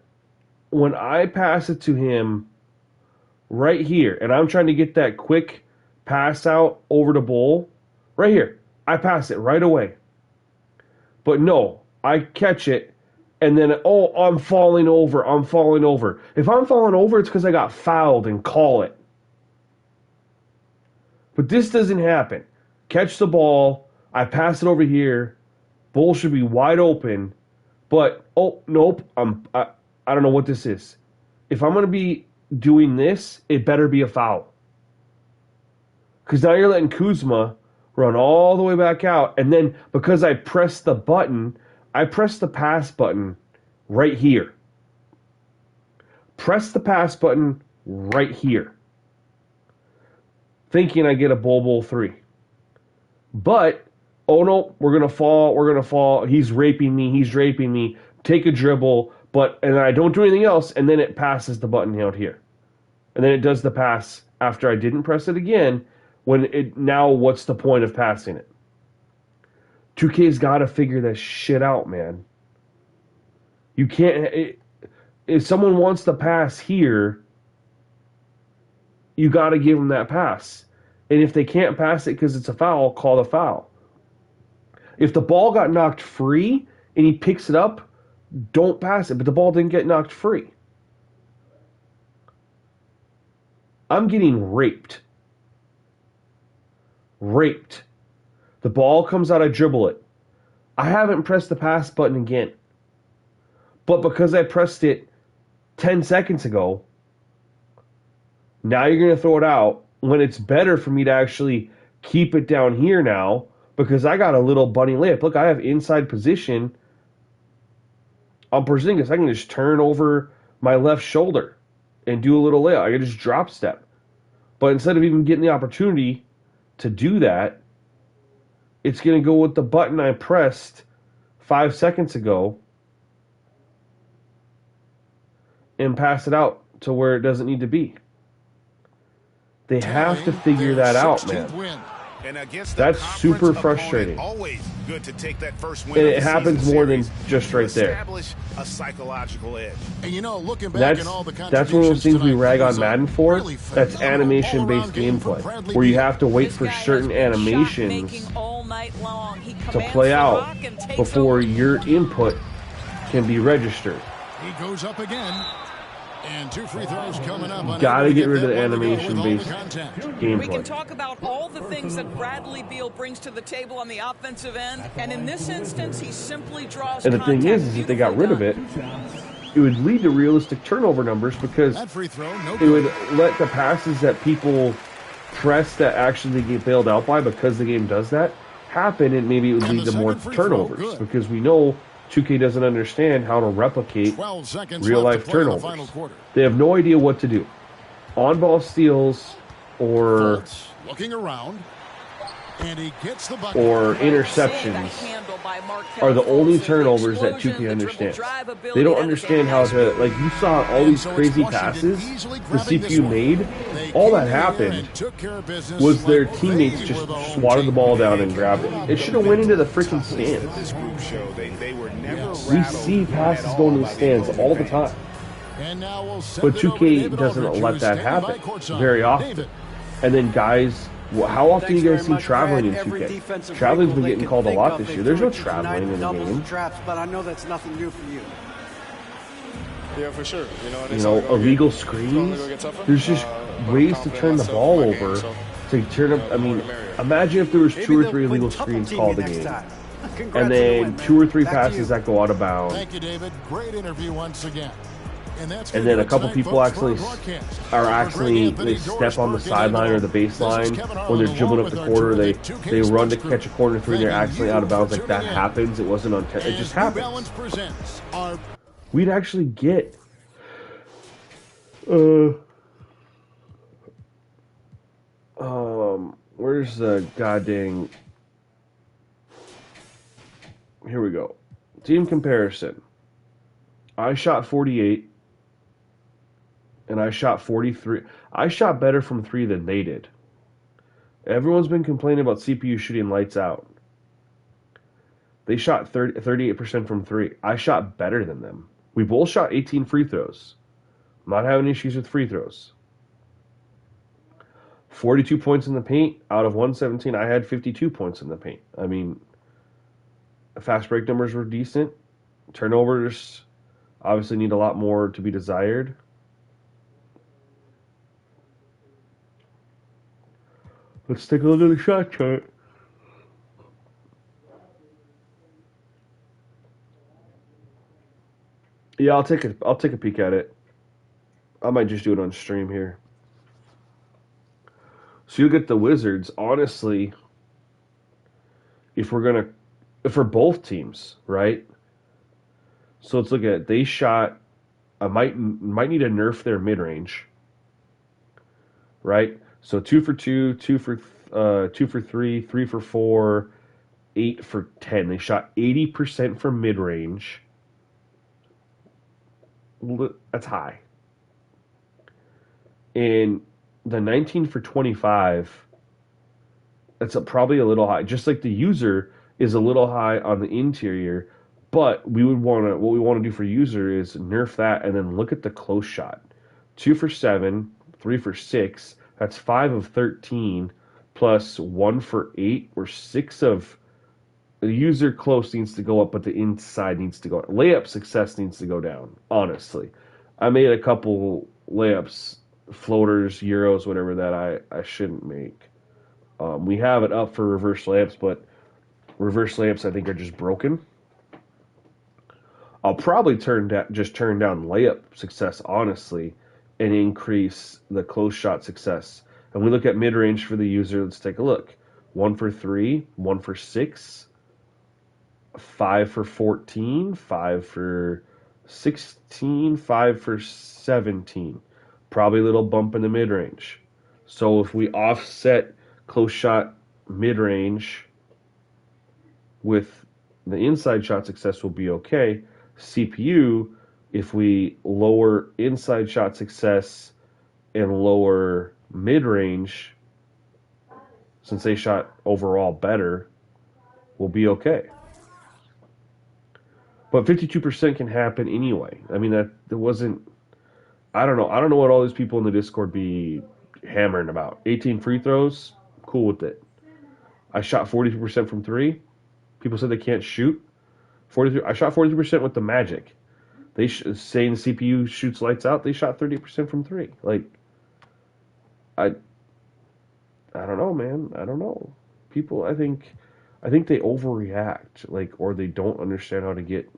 when I pass it to him right here, and I'm trying to get that quick pass out over the Bol, right here, I pass it right away. But no, I catch it, and then, I'm falling over. If I'm falling over, it's because I got fouled and call it. But this doesn't happen. Catch the ball. I pass it over here. Bol should be wide open. But, nope. I don't know what this is. If I'm going to be doing this, it better be a foul. Because now you're letting Kuzma run all the way back out, and then because I pressed the button, I pressed the pass button right here. Press the pass button right here. Thinking I get a Bowl 3. But, oh no, we're going to fall. He's raping me. Take a dribble, and I don't do anything else, and then it passes the button out here. And then it does the pass after I didn't press it again. Now what's the point of passing it? 2K's got to figure this shit out, man. You can't... if someone wants to pass here, you got to give them that pass. And if they can't pass it because it's a foul, call the foul. If the ball got knocked free and he picks it up, don't pass it. But the ball didn't get knocked free. I'm getting raped. Raped. The ball comes out, I dribble it. I haven't pressed the pass button again. But because I pressed it 10 seconds ago, now you're going to throw it out when it's better for me to actually keep it down here now because I got a little bunny layup. Look, I have inside position on Porzingis. I can just turn over my left shoulder and do a little layup. I can just drop step. But instead of even getting the opportunity to do that, it's going to go with the button I pressed 5 seconds ago and pass it out to where it doesn't need to be. They have to figure that out, man. That's super frustrating. Always good to take that first win. And it happens more than just right there. Establish a psychological edge. And looking back at all the that's one of those things we rag on Madden for. Really that's animation-based gameplay, where you have to wait for certain animations to play out before your input can be registered. He goes up again. And 2 free throws coming up. Got to get rid of the animation-based gameplay. We can talk about all the things that Bradley Beal brings to the table on the offensive end, and in this instance, he simply draws. And the thing is if they got rid of it, it would lead to realistic turnover numbers because it would let the passes that people press that actually get bailed out by because the game does that happen, and maybe it would lead to more turnovers because we know 2K doesn't understand how to replicate real-life turnovers. They have no idea what to do. On-ball steals or looking around, and he gets the bucket. Or interceptions are the only turnovers that 2K understands. They don't understand how to, like you saw all these crazy passes the CPU made. All that happened was their teammates just swatted the ball down and grabbed it. It should have went into the freaking stands. We see passes going to the stands all the time. But 2K doesn't let that happen very often. And then guys... how often do you guys see traveling in 2K? Traveling's been getting called a lot this year. There's no traveling in the game. Traps, but I know that's nothing new for you. Yeah, for sure. Illegal screens. There's just ways to turn the ball over to turn up. I mean, imagine if there was 2 or 3 illegal screens called a game, and then 2 or 3 passes that go out of bounds. Thank you, David. Great interview once again. And then a couple people they step on the sideline or the baseline when they're dribbling up the quarter. They run to catch a corner 3 and they're accidentally out of bounds. Like that happens. It wasn't on. It just happens. We'd actually get where's the goddamn? Here we go. Team comparison. I shot 48. And I shot 43. I shot better from 3 than they did. Everyone's been complaining about CPU shooting lights out. They shot 38% from 3. I shot better than them. We both shot 18 free throws. I'm not having issues with free throws. 42 points in the paint. Out of 117, I had 52 points in the paint. I mean, fast break numbers were decent. Turnovers obviously need a lot more to be desired. Let's take a look at the shot chart. Yeah, I'll take a peek at it. I might just do it on stream here. So you'll get the Wizards. Honestly, if we're going to, for both teams, right? So let's look at it. They shot, I might need to nerf their mid-range, right? So 2 for 2, 2 for 3, 3 for 4, 8 for 10. They shot 80% from mid-range. That's high. And the 19 for 25, that's probably a little high. Just like the user is a little high on the interior, but what we want to do for user is nerf that and then look at the close shot. 2 for 7, 3 for 6, that's 5 of 13, plus 1 for 8, or 6 of... The user close needs to go up, but the inside needs to go up. Layup success needs to go down, honestly. I made a couple layups, floaters, euros, whatever, that I shouldn't make. We have it up for reverse layups, but reverse layups I think are just broken. I'll probably just turn down layup success, honestly, and increase the close shot success. And we look at mid-range for the user. Let's take a look. 1 for 3, 1 for 6, 5 for 14, 5 for 16, 5 for 17. Probably a little bump in the mid-range. So if we offset close shot mid-range with the inside shot success, will be okay. CPU, if we lower inside shot success and lower mid-range, since they shot overall better, will be okay. But 52% can happen anyway. I mean, that wasn't... I don't know. I don't know what all these people in the Discord be hammering about. 18 free throws, cool with it. I shot 42% from 3. People said they can't shoot. 43. I shot 43% with the Magic. They saying the CPU shoots lights out. They shot 30% from 3. Like, I don't know, man. I don't know. People, I think they overreact, like, or they don't understand how to get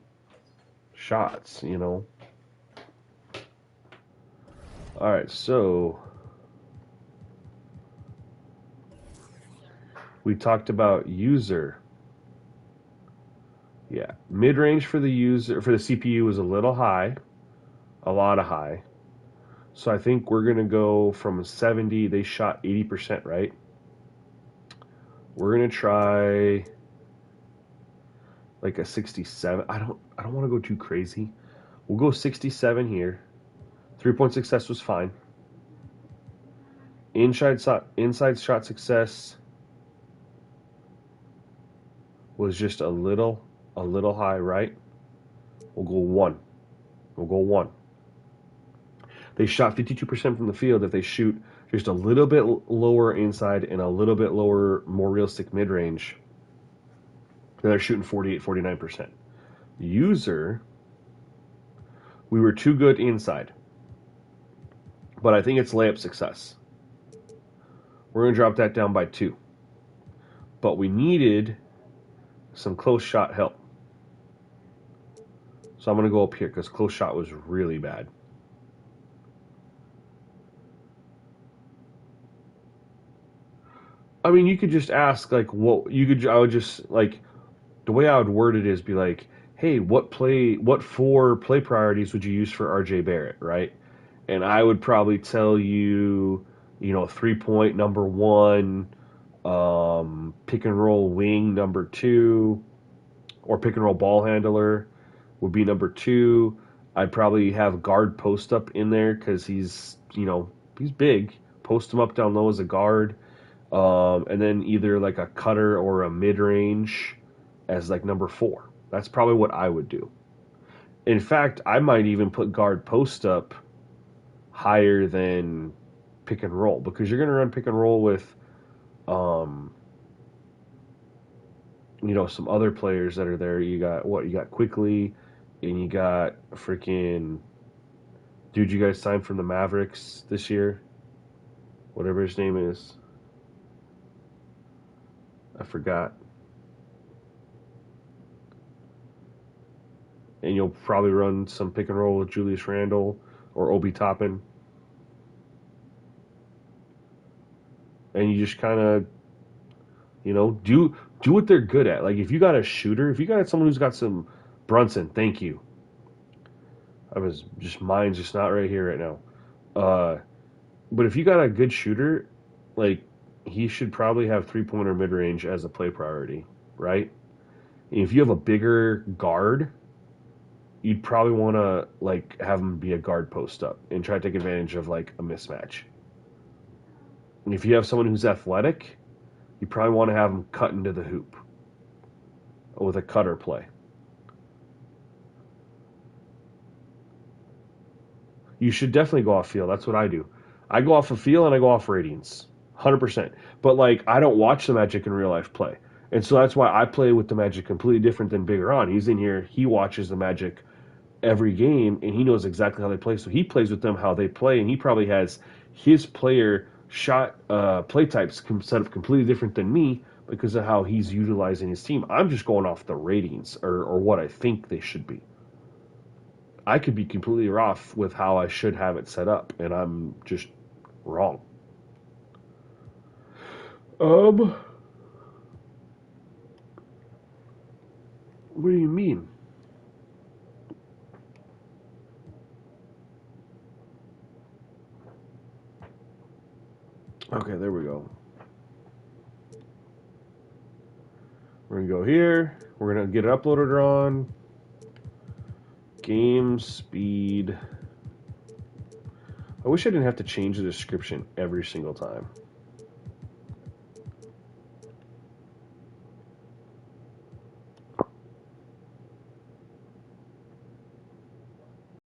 shots, you know. All right, so we talked about user. Yeah, mid-range for the user, for the CPU was a little high, a lot of high. So I think we're going to go from 70, they shot 80%, right? We're going to try like a 67. I don't want to go too crazy. We'll go 67 here. 3-point success was fine. Inside shot success was just a little high, right? We'll go 1. We'll go 1. They shot 52% from the field. If they shoot just a little bit lower inside and a little bit lower, more realistic mid-range, then they're shooting 48, 49%. User, we were too good inside. But I think it's layup success. We're going to drop that down by 2. But we needed some close shot help. So I'm going to go up here because close shot was really bad. I mean, you could just ask, like, I would just, like, the way I would word it is be like, hey, what 4 play priorities would you use for RJ Barrett, right? And I would probably tell you, 3-point number 1, pick and roll wing number 2, or pick and roll ball handler would be number 2. I'd probably have guard post up in there because he's big. Post him up down low as a guard. And then either like a cutter or a mid-range as like number 4. That's probably what I would do. In fact, I might even put guard post up higher than pick and roll because you're going to run pick and roll with, some other players that are there. You got Quickly, and you got freaking dude you guys signed from the Mavericks this year. Whatever his name is. I forgot. And you'll probably run some pick and roll with Julius Randle or Obi Toppin. And you just kind of, You know, do what they're good at. Like if you got a shooter, if you got someone who's got some Brunson, thank you. Mine's just not right here right now. But if you got a good shooter, like he should probably have 3-pointer mid range as a play priority, right? And if you have a bigger guard, you'd probably want to like have him be a guard post up and try to take advantage of like a mismatch. And if you have someone who's athletic, you probably want to have him cut into the hoop with a cutter play. You should definitely go off field. That's what I do. I go off of field and I go off ratings, 100%. But like I don't watch the Magic in real life play, and so that's why I play with the Magic completely different than Big Ron. He's in here. He watches the Magic every game, and he knows exactly how they play. So he plays with them how they play, and he probably has his player shot play types set up completely different than me because of how he's utilizing his team. I'm just going off the ratings or what I think they should be. I could be completely off with how I should have it set up, and I'm just wrong. What do you mean? Okay, there we go. We're going to go here. We're going to get it uploaded on. Game speed. I wish I didn't have to change the description every single time.